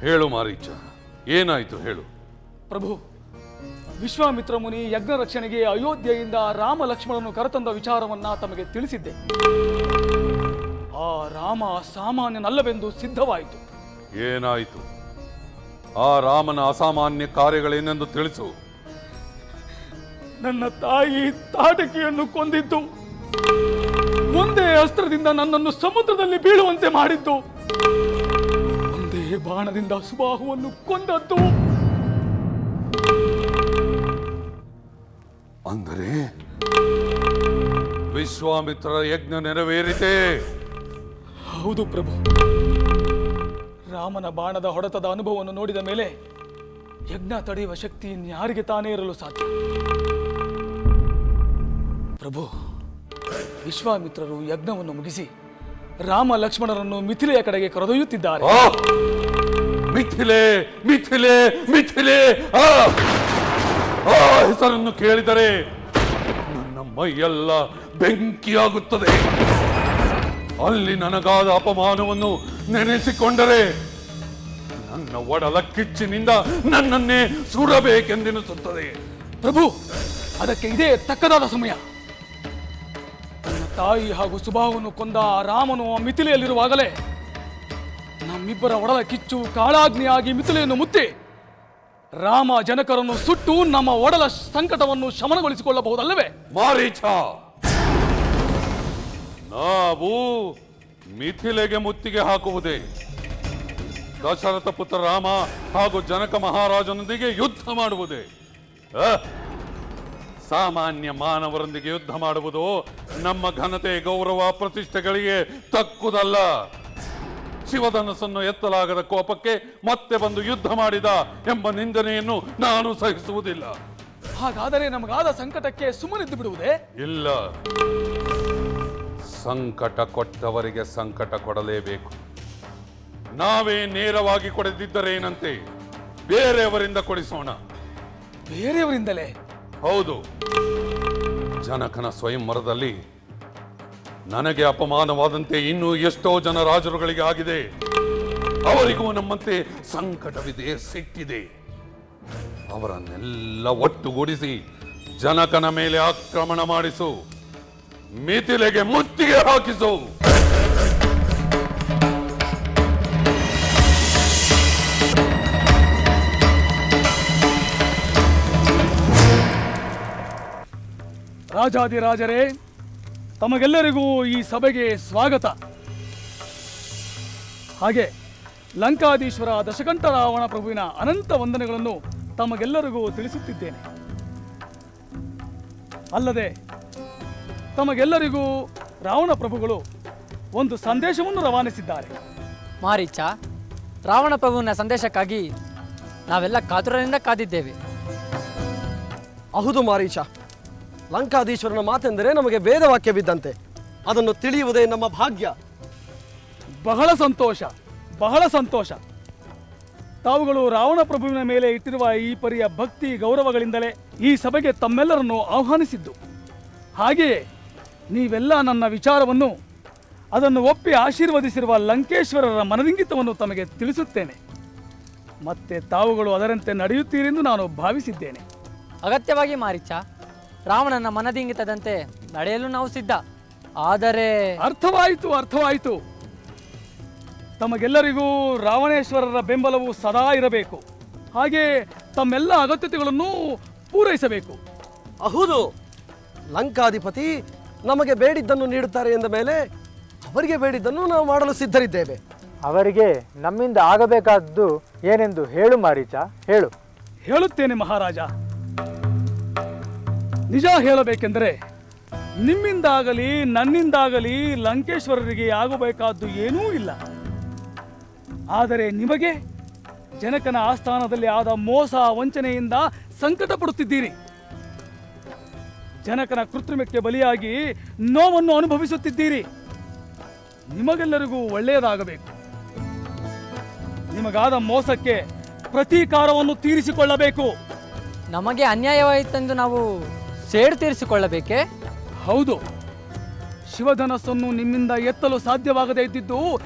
ಹೇಳು ಮಾರೀಚ, ಏನಾಯಿತು ಹೇಳು. ಪ್ರಭು, ವಿಶ್ವಾಮಿತ್ರ ಮುನಿ ಯಜ್ಞ ರಕ್ಷಣೆಗೆ ಅಯೋಧ್ಯೆಯಿಂದ ರಾಮ ಲಕ್ಷ್ಮಣನನ್ನು ಕರೆತಂದ ವಿಚಾರವನ್ನ ತಮಗೆ ತಿಳಿಸಿದ್ದೆ. ಆ ರಾಮ ಸಾಮಾನ್ಯನಲ್ಲವೆಂದು ಸಿದ್ಧವಾಯಿತು. ಏನಾಯಿತು? ಆ ರಾಮನ ಅಸಾಮಾನ್ಯ ಕಾರ್ಯಗಳೇನೆಂದು ತಿಳಿಸು. ನನ್ನ ತಾಯಿ ತಾಟಕಿಯನ್ನು ಕೊಂದಿದ್ದು, ಒಂದೇ ಅಸ್ತ್ರದಿಂದ ನನ್ನನ್ನು ಸಮುದ್ರದಲ್ಲಿ ಬೀಳುವಂತೆ ಮಾಡಿದ್ದು, ಒಂದೇ ಬಾಣದಿಂದ ಸುಬಾಹುವನ್ನು ಕೊಂದದ್ದು. ಅಂದರೆ ವಿಶ್ವಾಮಿತ್ರ ಯಜ್ಞ ನೆರವೇರಿತೆ? ಹೌದು ಪ್ರಭು. ರಾಮನ ಬಾಣದ ಹೊಡೆತದ ಅನುಭವವನ್ನು ನೋಡಿದ ಮೇಲೆ ಯಜ್ಞ ತಡೆಯುವ ಶಕ್ತಿ ಇನ್ಯಾರಿಗೆ ತಾನೇ ಇರಲು ಸಾಧ್ಯ? ಪ್ರಭು, ವಿಶ್ವಾಮಿತ್ರರು ಯಜ್ಞವನ್ನು ಮುಗಿಸಿ ರಾಮ ಲಕ್ಷ್ಮಣರನ್ನು ಮಿಥಿಲೆಯ ಕಡೆಗೆ ಕರೆದೊಯ್ಯುತ್ತಿದ್ದಾರೆ. ಮಿಥಿಲೆ, ಮಿಥಿಲೆ, ಮಿಥಿಲೆ! ಆ ಹೆಸರನ್ನು ಕೇಳಿದರೆ ನನ್ನ ಮೈಯೆಲ್ಲ ಬೆಂಕಿಯಾಗುತ್ತದೆ. ಅಲ್ಲಿ ನನಗಾದ ಅಪಮಾನವನ್ನು ನೆನೆಸಿಕೊಂಡರೆ ನನ್ನ ಒಡಲ ಕಿಚ್ಚಿನಿಂದ ನನ್ನನ್ನೇ ಸುಡಬೇಕೆಂದೆನಿಸುತ್ತದೆ. ಪ್ರಭು, ಅದಕ್ಕೆ ಇದೇ ತಕ್ಕದಾದ ಸಮಯ. ನನ್ನ ತಾಯಿ ಹಾಗೂ ಸುಬಾಹುವನ್ನು ಕೊಂದ ರಾಮನು ಮಿಥಿಲೆಯಲ್ಲಿರುವಾಗಲೇ ನಮ್ಮಿಬ್ಬರ ಒಡಲ ಕಿಚ್ಚು ಕಾಳಾಗ್ನಿಯಾಗಿ ಮಿಥಿಲೆಯನ್ನು ಮುತ್ತಿ ರಾಮ ಜನಕರನ್ನು ಸುಟ್ಟು ನಮ್ಮ ಒಡಲ ಸಂಕಟವನ್ನು ಶಮನಗೊಳಿಸಿಕೊಳ್ಳಬಹುದಲ್ಲವೇ? ಮಾರೀಚ, ನಾವು ಮಿಥಿಲೆಗೆ ಮುತ್ತಿಗೆ ಹಾಕುವುದೇ, ದಶರಥ ಪುತ್ರ ರಾಮ ಹಾಗೂ ಜನಕ ಮಹಾರಾಜನೊಂದಿಗೆ ಯುದ್ಧ ಮಾಡುವುದೇ? ಸಾಮಾನ್ಯ ಮಾನವರೊಂದಿಗೆ ಯುದ್ಧ ಮಾಡುವುದು ನಮ್ಮ ಘನತೆ, ಗೌರವ, ಪ್ರತಿಷ್ಠೆಗಳಿಗೆ ತಕ್ಕುದಲ್ಲ. ಶಿವಧನಸ್ಸನ್ನು ಎತ್ತಲಾಗದ ಕೋಪಕ್ಕೆ ಮತ್ತೆ ಬಂದು ಯುದ್ಧ ಮಾಡಿದ ಎಂಬ ನಿಂದನೆಯನ್ನು ನಾನು ಸಹಿಸುವುದಿಲ್ಲ. ಹಾಗಾದರೆ ನಮಗಾದ ಸಂಕಟಕ್ಕೆ ಸುಮ್ಮನಿದ್ದು ಬಿಡುವುದೇ? ಇಲ್ಲ, ಸಂಕಟ ಕೊಟ್ಟವರಿಗೆ ಸಂಕಟ ಕೊಡಲೇಬೇಕು. ನಾವೇ ನೇರವಾಗಿ ಕೊಡದಿದ್ದರೇನಂತೆ, ಬೇರೆಯವರಿಂದ ಕೊಡಿಸೋಣ. ಬೇರೆಯವರಿಂದಲೇ? ಹೌದು. ಜನಕನ ಸ್ವಯಂವರದಲ್ಲಿ ನನಗೆ ಅಪಮಾನವಾದಂತೆ ಇನ್ನೂ ಎಷ್ಟೋ ಜನ ರಾಜರುಗಳಿಗೆ ಆಗಿದೆ. ಅವರಿಗೂ ನಮ್ಮಂತೆ ಸಂಕಟವಿದೆ, ಸಿಟ್ಟಿದೆ. ಅವರನ್ನೆಲ್ಲ ಒಟ್ಟುಗೂಡಿಸಿ ಜನಕನ ಮೇಲೆ ಆಕ್ರಮಣ ಮಾಡಿಸು, ಮಿಥಿಲೆಗೆ ಮುತ್ತಿಗೆ ಹಾಕಿಸು. ರಾಜಾದಿರಾಜರೇ, ತಮಗೆಲ್ಲರಿಗೂ ಈ ಸಭೆಗೆ ಸ್ವಾಗತ. ಹಾಗೆ ಲಂಕಾಧೀಶ್ವರ ದಶಕಂಠ ರಾವಣ ಪ್ರಭುವಿನ ಅನಂತ ವಂದನೆಗಳನ್ನು ತಮಗೆಲ್ಲರಿಗೂ ತಿಳಿಸುತ್ತಿದ್ದೇನೆ. ಅಲ್ಲದೆ ತಮಗೆಲ್ಲರಿಗೂ ರಾವಣ ಪ್ರಭುಗಳು ಒಂದು ಸಂದೇಶವನ್ನು ರವಾನಿಸಿದ್ದಾರೆ. ಮಾರೀಚ, ರಾವಣ ಪ್ರಭುವಿನ ಸಂದೇಶಕ್ಕಾಗಿ ನಾವೆಲ್ಲ ಕಾತುರದಿಂದ ಕಾದಿದ್ದೇವೆ. ಹೌದು ಮಾರೀಚ, ಲಂಕಾಧೀಶ್ವರನ ಮಾತೆಂದರೆ ನಮಗೆ ವೇದವಾಕ್ಯ ಬಿದ್ದಂತೆ. ಅದನ್ನು ತಿಳಿಯುವುದೇ ನಮ್ಮ ಭಾಗ್ಯ. ಬಹಳ ಸಂತೋಷ, ಬಹಳ ಸಂತೋಷ. ತಾವುಗಳು ರಾವಣ ಪ್ರಭುವಿನ ಮೇಲೆ ಇಟ್ಟಿರುವ ಈ ಪರಿಯ ಭಕ್ತಿ ಗೌರವಗಳಿಂದಲೇ ಈ ಸಭೆಗೆ ತಮ್ಮೆಲ್ಲರನ್ನು ಆಹ್ವಾನಿಸಿದ್ದು. ಹಾಗೆಯೇ ನೀವೆಲ್ಲ ನನ್ನ ವಿಚಾರವನ್ನು ಅದನ್ನು ಒಪ್ಪಿ ಆಶೀರ್ವದಿಸಿರುವ ಲಂಕೇಶ್ವರರ ಮನದಿಂಗಿತವನ್ನು ತಮಗೆ ತಿಳಿಸುತ್ತೇನೆ. ಮತ್ತೆ ತಾವುಗಳು ಅದರಂತೆ ನಡೆಯುತ್ತೀರೆಂದು ನಾನು ಭಾವಿಸಿದ್ದೇನೆ. ಅಗತ್ಯವಾಗಿ ಮಾರೀಚ, ರಾವಣನ ಮನದಿಂಗಿತದಂತೆ ನಡೆಯಲು ನಾವು ಸಿದ್ಧ. ಆದರೆ ಅರ್ಥವಾಯಿತು, ಅರ್ಥವಾಯಿತು. ತಮಗೆಲ್ಲರಿಗೂ ರಾವಣೇಶ್ವರರ ಬೆಂಬಲವು ಸದಾ ಇರಬೇಕು. ಹಾಗೆ ತಮ್ಮೆಲ್ಲ ಅಗತ್ಯತೆಗಳನ್ನು ಪೂರೈಸಬೇಕು. ಹೌದು, ಲಂಕಾಧಿಪತಿ ನಮಗೆ ಬೇಡಿದ್ದನ್ನು ನೀಡುತ್ತಾರೆ ಎಂದ ಮೇಲೆ ಅವರಿಗೆ ಬೇಡಿದ್ದನ್ನು ನಾವು ಮಾಡಲು ಸಿದ್ಧರಿದ್ದೇವೆ. ಅವರಿಗೆ ನಮ್ಮಿಂದ ಆಗಬೇಕಾದ್ದು ಏನೆಂದು ಹೇಳು ಮಾರೀಚ, ಹೇಳು. ಹೇಳುತ್ತೇನೆ ಮಹಾರಾಜ. ನಿಜ ಹೇಳಬೇಕೆಂದರೆ ನಿಮ್ಮಿಂದಾಗಲಿ ನನ್ನಿಂದಾಗಲಿ ಲಂಕೇಶ್ವರರಿಗೆ ಆಗಬೇಕಾದ್ದು ಏನೂ ಇಲ್ಲ. ಆದರೆ ನಿಮಗೆ ಜನಕನ ಆಸ್ಥಾನದಲ್ಲಿ ಆದ ಮೋಸ ವಂಚನೆಯಿಂದ ಸಂಕಟ ಪಡುತ್ತಿದ್ದೀರಿ. ಜನಕನ ಕೃತ್ರಿಮಕ್ಕೆ ಬಲಿಯಾಗಿ ನೋವನ್ನು ಅನುಭವಿಸುತ್ತಿದ್ದೀರಿ. ನಿಮಗೆಲ್ಲರಿಗೂ ಒಳ್ಳೆಯದಾಗಬೇಕು. ನಿಮಗಾದ ಮೋಸಕ್ಕೆ ಪ್ರತೀಕಾರವನ್ನು ತೀರಿಸಿಕೊಳ್ಳಬೇಕು. ನಮಗೆ ಅನ್ಯಾಯವಾಯಿತೆಂದು ನಾವು ಸೇಡು ತೀರಿಸಿಕೊಳ್ಳಬೇಕೇ? ಹೌದು. ಶಿವಧನಸ್ಸನ್ನು ನಿಮ್ಮಿಂದ ಎತ್ತಲು ಸಾಧ್ಯವಾಗದೇ ಇದ್ದಿದ್ದು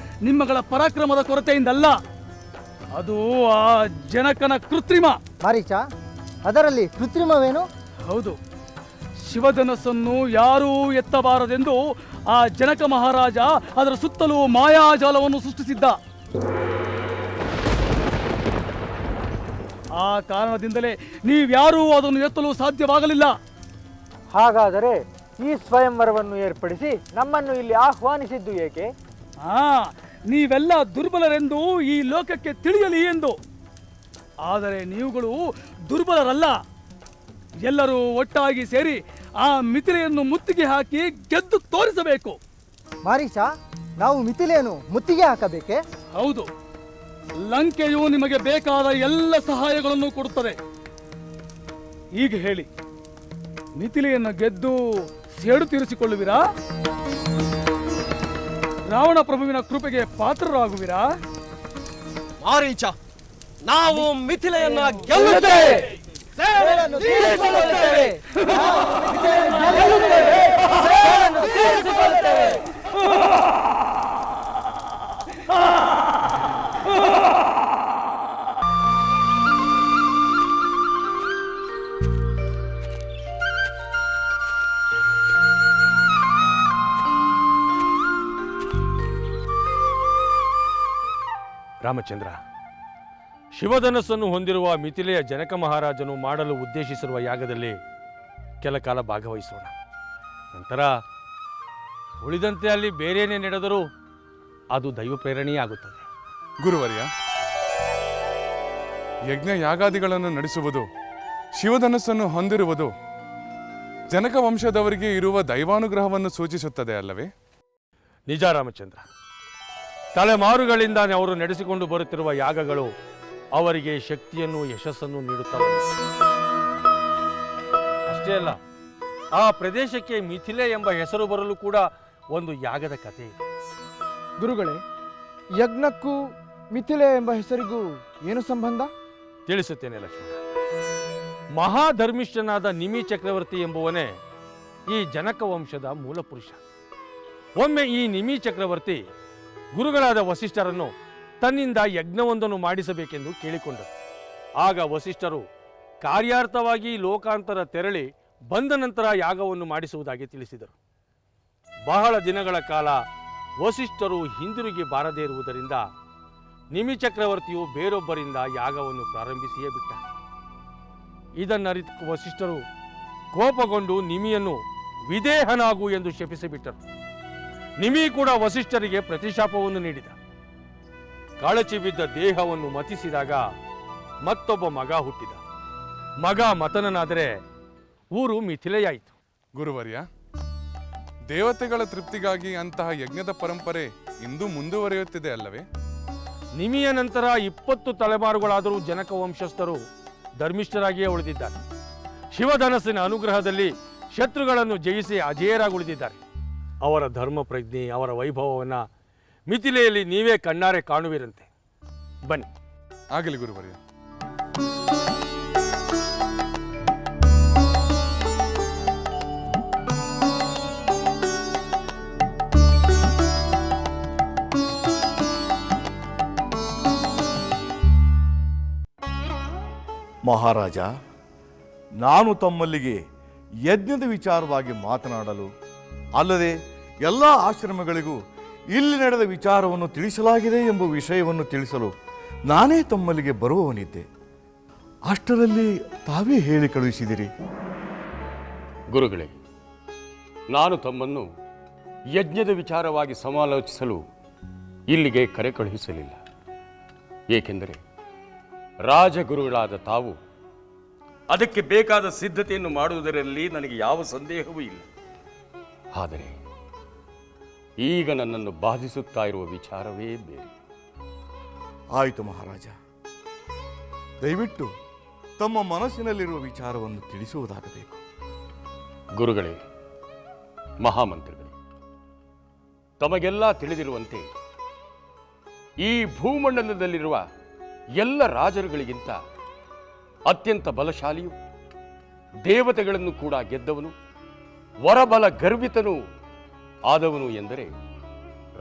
ನಿಮ್ಮಗಳ ಪರಾಕ್ರಮದ ಕೊರತೆಯಿಂದಲ್ಲ, ಅದು ಆ ಜನಕನ ಕೃತ್ರಿಮ. ಮಾರೀಚ, ಅದರಲ್ಲಿ ಕೃತ್ರಿಮವೇನು? ಹೌದು, ಶಿವಧನಸ್ಸನ್ನು ಯಾರೂ ಎತ್ತಬಾರದೆಂದು ಆ ಜನಕ ಮಹಾರಾಜ ಅದರ ಸುತ್ತಲೂ ಮಾಯಾಜಾಲವನ್ನು ಸೃಷ್ಟಿಸಿದ್ದ. ಆ ಕಾರಣದಿಂದಲೇ ನೀವ್ಯಾರೂ ಅದನ್ನು ಎತ್ತಲು ಸಾಧ್ಯವಾಗಲಿಲ್ಲ. ಹಾಗಾದರೆ ಈ ಸ್ವಯಂವರವನ್ನು ಏರ್ಪಡಿಸಿ ನಮ್ಮನ್ನು ಇಲ್ಲಿ ಆಹ್ವಾನಿಸಿದ್ದು ಏಕೆ? ನೀವೆಲ್ಲ ದುರ್ಬಲರೆಂದು ಈ ಲೋಕಕ್ಕೆ ತಿಳಿಯಲಿ ಎಂದು. ಆದರೆ ನೀವುಗಳು ದುರ್ಬಲರಲ್ಲ. ಎಲ್ಲರೂ ಒಟ್ಟಾಗಿ ಸೇರಿ ಆ ಮಿಥಿಲೆಯನ್ನು ಮುತ್ತಿಗೆ ಹಾಕಿ ಗೆದ್ದು ತೋರಿಸಬೇಕು. ಮಾರೀಚ, ನಾವು ಮಿಥಿಲೆಯನ್ನು ಮುತ್ತಿಗೆ ಹಾಕಬೇಕೆ? ಹೌದು. ಲಂಕೆಯು ನಿಮಗೆ ಬೇಕಾದ ಎಲ್ಲ ಸಹಾಯಗಳನ್ನು ಕೊಡುತ್ತದೆ. ಈಗ ಹೇಳಿ, ಮಿಥಿಲೆಯನ್ನು ಗೆದ್ದು ಸೇಡು ತೀರಿಸಿಕೊಳ್ಳುವಿರಾ? ರಾವಣ ಪ್ರಭುವಿನ ಕೃಪೆಗೆ ಪಾತ್ರರಾಗುವಿರಾ? ಮಾರೀಚ, ನಾವು ಮಿಥಿಲೆಯನ್ನ ಗೆಲ್ಲುತ್ತೇವೆ. ರಾಮಚಂದ್ರ, ಶಿವಧನಸ್ಸನ್ನು ಹೊಂದಿರುವ ಮಿಥಿಲೆಯ ಜನಕ ಮಹಾರಾಜನು ಮಾಡಲು ಉದ್ದೇಶಿಸಿರುವ ಯಾಗದಲ್ಲಿ ಕೆಲ ಕಾಲ ಭಾಗವಹಿಸೋಣ. ನಂತರ ಉಳಿದಂತೆ ಅಲ್ಲಿ ಬೇರೇನೇ ನಡೆದರೂ ಅದು ದೈವ ಪ್ರೇರಣೆಯಾಗುತ್ತದೆ. ಗುರುವರ್ಯ, ಯಜ್ಞ ಯಾಗಾದಿಗಳನ್ನು ನಡೆಸುವುದು, ಶಿವಧನಸ್ಸನ್ನು ಹೊಂದಿರುವುದು ಜನಕ ವಂಶದವರಿಗೆ ಇರುವ ದೈವಾನುಗ್ರಹವನ್ನು ಸೂಚಿಸುತ್ತದೆ ಅಲ್ಲವೇ? ನಿಜ ರಾಮಚಂದ್ರ. ತಲೆಮಾರುಗಳಿಂದ ಅವರು ನಡೆಸಿಕೊಂಡು ಬರುತ್ತಿರುವ ಯಾಗಗಳು ಅವರಿಗೆ ಶಕ್ತಿಯನ್ನು, ಯಶಸ್ಸನ್ನು ನೀಡುತ್ತವೆ. ಅಷ್ಟೇ ಅಲ್ಲ, ಆ ಪ್ರದೇಶಕ್ಕೆ ಮಿಥಿಲೆ ಎಂಬ ಹೆಸರು ಬರಲು ಕೂಡ ಒಂದು ಯಾಗದ ಕಥೆ ಇದೆ. ಗುರುಗಳೇ, ಯಜ್ಞಕ್ಕೂ ಮಿಥಿಲೆ ಎಂಬ ಹೆಸರಿಗೂ ಏನು ಸಂಬಂಧ? ತಿಳಿಸುತ್ತೇನೆ ಲಕ್ಷ್ಮಣ. ಮಹಾಧರ್ಮಿಷ್ಠನಾದ ನಿಮಿ ಚಕ್ರವರ್ತಿ ಎಂಬುವನೇ ಈ ಜನಕ ವಂಶದ ಮೂಲ ಪುರುಷ. ಒಮ್ಮೆ ಈ ನಿಮಿ ಚಕ್ರವರ್ತಿ ಗುರುಗಳಾದ ವಸಿಷ್ಠರನ್ನು ತನ್ನಿಂದ ಯಜ್ಞವೊಂದನ್ನು ಮಾಡಿಸಬೇಕೆಂದು ಕೇಳಿಕೊಂಡರು. ಆಗ ವಸಿಷ್ಠರು ಕಾರ್ಯಾರ್ಥವಾಗಿ ಲೋಕಾಂತರ ತೆರಳಿ ಬಂದ ನಂತರ ಯಾಗವನ್ನು ಮಾಡಿಸುವುದಾಗಿ ತಿಳಿಸಿದರು. ಬಹಳ ದಿನಗಳ ಕಾಲ ವಸಿಷ್ಠರು ಹಿಂದಿರುಗಿ ಬಾರದೇ ಇರುವುದರಿಂದ ನಿಮಿ ಚಕ್ರವರ್ತಿಯು ಬೇರೊಬ್ಬರಿಂದ ಯಾಗವನ್ನು ಪ್ರಾರಂಭಿಸಿಯೇ ಬಿಟ್ಟ. ಇದನ್ನರಿತ ವಸಿಷ್ಠರು ಕೋಪಗೊಂಡು ನಿಮಿಯನ್ನು ವಿದೇಹನಾಗು ಎಂದು ಶಪಿಸಿಬಿಟ್ಟರು. ನಿಮಿ ಕೂಡ ವಸಿಷ್ಠರಿಗೆ ಪ್ರತಿಶಾಪವನ್ನು ನೀಡಿದ. ಕಳಚಿ ಬಿದ್ದ ದೇಹವನ್ನು ಮತಿಸಿದಾಗ ಮತ್ತೊಬ್ಬ ಮಗ ಹುಟ್ಟಿದ. ಮಗ ಮತನನಾದರೆ ಊರು ಮಿಥಿಲೆಯಾಯಿತು. ಗುರುವರ್ಯ, ದೇವತೆಗಳ ತೃಪ್ತಿಗಾಗಿ ಅಂತಹ ಯಜ್ಞದ ಪರಂಪರೆ ಇಂದು ಮುಂದುವರಿಯುತ್ತಿದೆ ಅಲ್ಲವೇ? ನಿಮಿಯ ನಂತರ 20 ತಲೆಮಾರುಗಳಾದರೂ ಜನಕ ವಂಶಸ್ಥರು ಧರ್ಮಿಷ್ಠರಾಗಿಯೇ ಉಳಿದಿದ್ದಾರೆ. ಶಿವಧನಸ್ಸಿನ ಅನುಗ್ರಹದಲ್ಲಿ ಶತ್ರುಗಳನ್ನು ಜಯಿಸಿ ಅಜೇಯರಾಗಿ ಉಳಿದಿದ್ದಾರೆ. ಅವರ ಧರ್ಮ ಪ್ರಜ್ಞೆ, ಅವರ ವೈಭವವನ್ನು ಮಿಥಿಲೆಯಲ್ಲಿ ನೀವೇ ಕಣ್ಣಾರೆ ಕಾಣುವಿರಂತೆ. ಬನ್ನಿ. ಆಗಲಿ ಗುರುವರ್ಯ. ಮಹಾರಾಜ, ನಾನು ತಮ್ಮಲ್ಲಿಗೆ ಯಜ್ಞದ ವಿಚಾರವಾಗಿ ಮಾತನಾಡಲು, ಅಲ್ಲದೆ ಎಲ್ಲ ಆಶ್ರಮಗಳಿಗೂ ಇಲ್ಲಿ ನಡೆದ ವಿಚಾರವನ್ನು ತಿಳಿಸಲಾಗಿದೆ ಎಂಬ ವಿಷಯವನ್ನು ತಿಳಿಸಲು ನಾನೇ ತಮ್ಮಲ್ಲಿಗೆ ಬರುವವನಿದ್ದೆ. ಅಷ್ಟರಲ್ಲಿ ತಾವೇ ಹೇಳಿ ಕಳುಹಿಸಿದಿರಿ. ಗುರುಗಳೇ, ನಾನು ತಮ್ಮನ್ನು ಯಜ್ಞದ ವಿಚಾರವಾಗಿ ಸಮಾಲೋಚಿಸಲು ಇಲ್ಲಿಗೆ ಕರೆ ಕಳುಹಿಸಲಿಲ್ಲ. ಏಕೆಂದರೆ ರಾಜಗುರುಗಳಾದ ತಾವು ಅದಕ್ಕೆ ಬೇಕಾದ ಸಿದ್ಧತೆಯನ್ನು ಮಾಡುವುದರಲ್ಲಿ ನನಗೆ ಯಾವ ಸಂದೇಹವೂ ಇಲ್ಲ. ಆದರೆ ಈಗ ನನ್ನನ್ನು ಬಾಧಿಸುತ್ತಾ ಇರುವ ವಿಚಾರವೇ ಬೇರೆ. ಆಯಿತು ಮಹಾರಾಜ, ದಯವಿಟ್ಟು ತಮ್ಮ ಮನಸ್ಸಿನಲ್ಲಿರುವ ವಿಚಾರವನ್ನು ತಿಳಿಸುವುದಾಗಬೇಕು. ಗುರುಗಳೇ, ಮಹಾಮಂತ್ರಿಗಳೇ, ತಮಗೆಲ್ಲ ತಿಳಿದಿರುವಂತೆ ಈ ಭೂಮಂಡಲದಲ್ಲಿರುವ ಎಲ್ಲ ರಾಜರುಗಳಿಗಿಂತ ಅತ್ಯಂತ ಬಲಶಾಲಿಯು, ದೇವತೆಗಳನ್ನು ಕೂಡ ಗೆದ್ದವನು, ವರಬಲ ಗರ್ವಿತನೂ ಆದವನು ಎಂದರೆ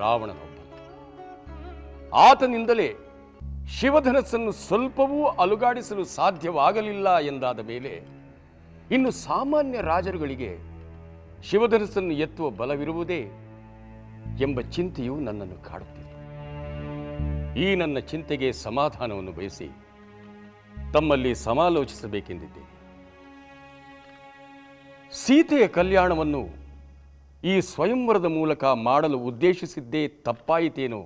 ರಾವಣನೊಬ್ಬ. ಆತನಿಂದಲೇ ಶಿವಧನಸ್ಸನ್ನು ಸ್ವಲ್ಪವೂ ಅಲುಗಾಡಿಸಲು ಸಾಧ್ಯವಾಗಲಿಲ್ಲ ಎಂದಾದ ಮೇಲೆ ಇನ್ನು ಸಾಮಾನ್ಯ ರಾಜರುಗಳಿಗೆ ಶಿವಧನಸ್ಸನ್ನು ಎತ್ತುವ ಬಲವಿರುವುದೇ ಎಂಬ ಚಿಂತೆಯು ನನ್ನನ್ನು ಕಾಡುತ್ತಿದೆ. ಈ ನನ್ನ ಚಿಂತೆಗೆ ಸಮಾಧಾನವನ್ನು ಬಯಸಿ ತಮ್ಮಲ್ಲಿ ಸಮಾಲೋಚಿಸಬೇಕೆಂದಿದ್ದೇನೆ. ಸೀತೆಯ ಕಲ್ಯಾಣವನ್ನು ಈ ಸ್ವಯಂವರದ ಮೂಲಕ ಮಾಡಲು ಉದ್ದೇಶಿಸಿದ್ದೇ ತಪ್ಪಾಯಿತೇನೋ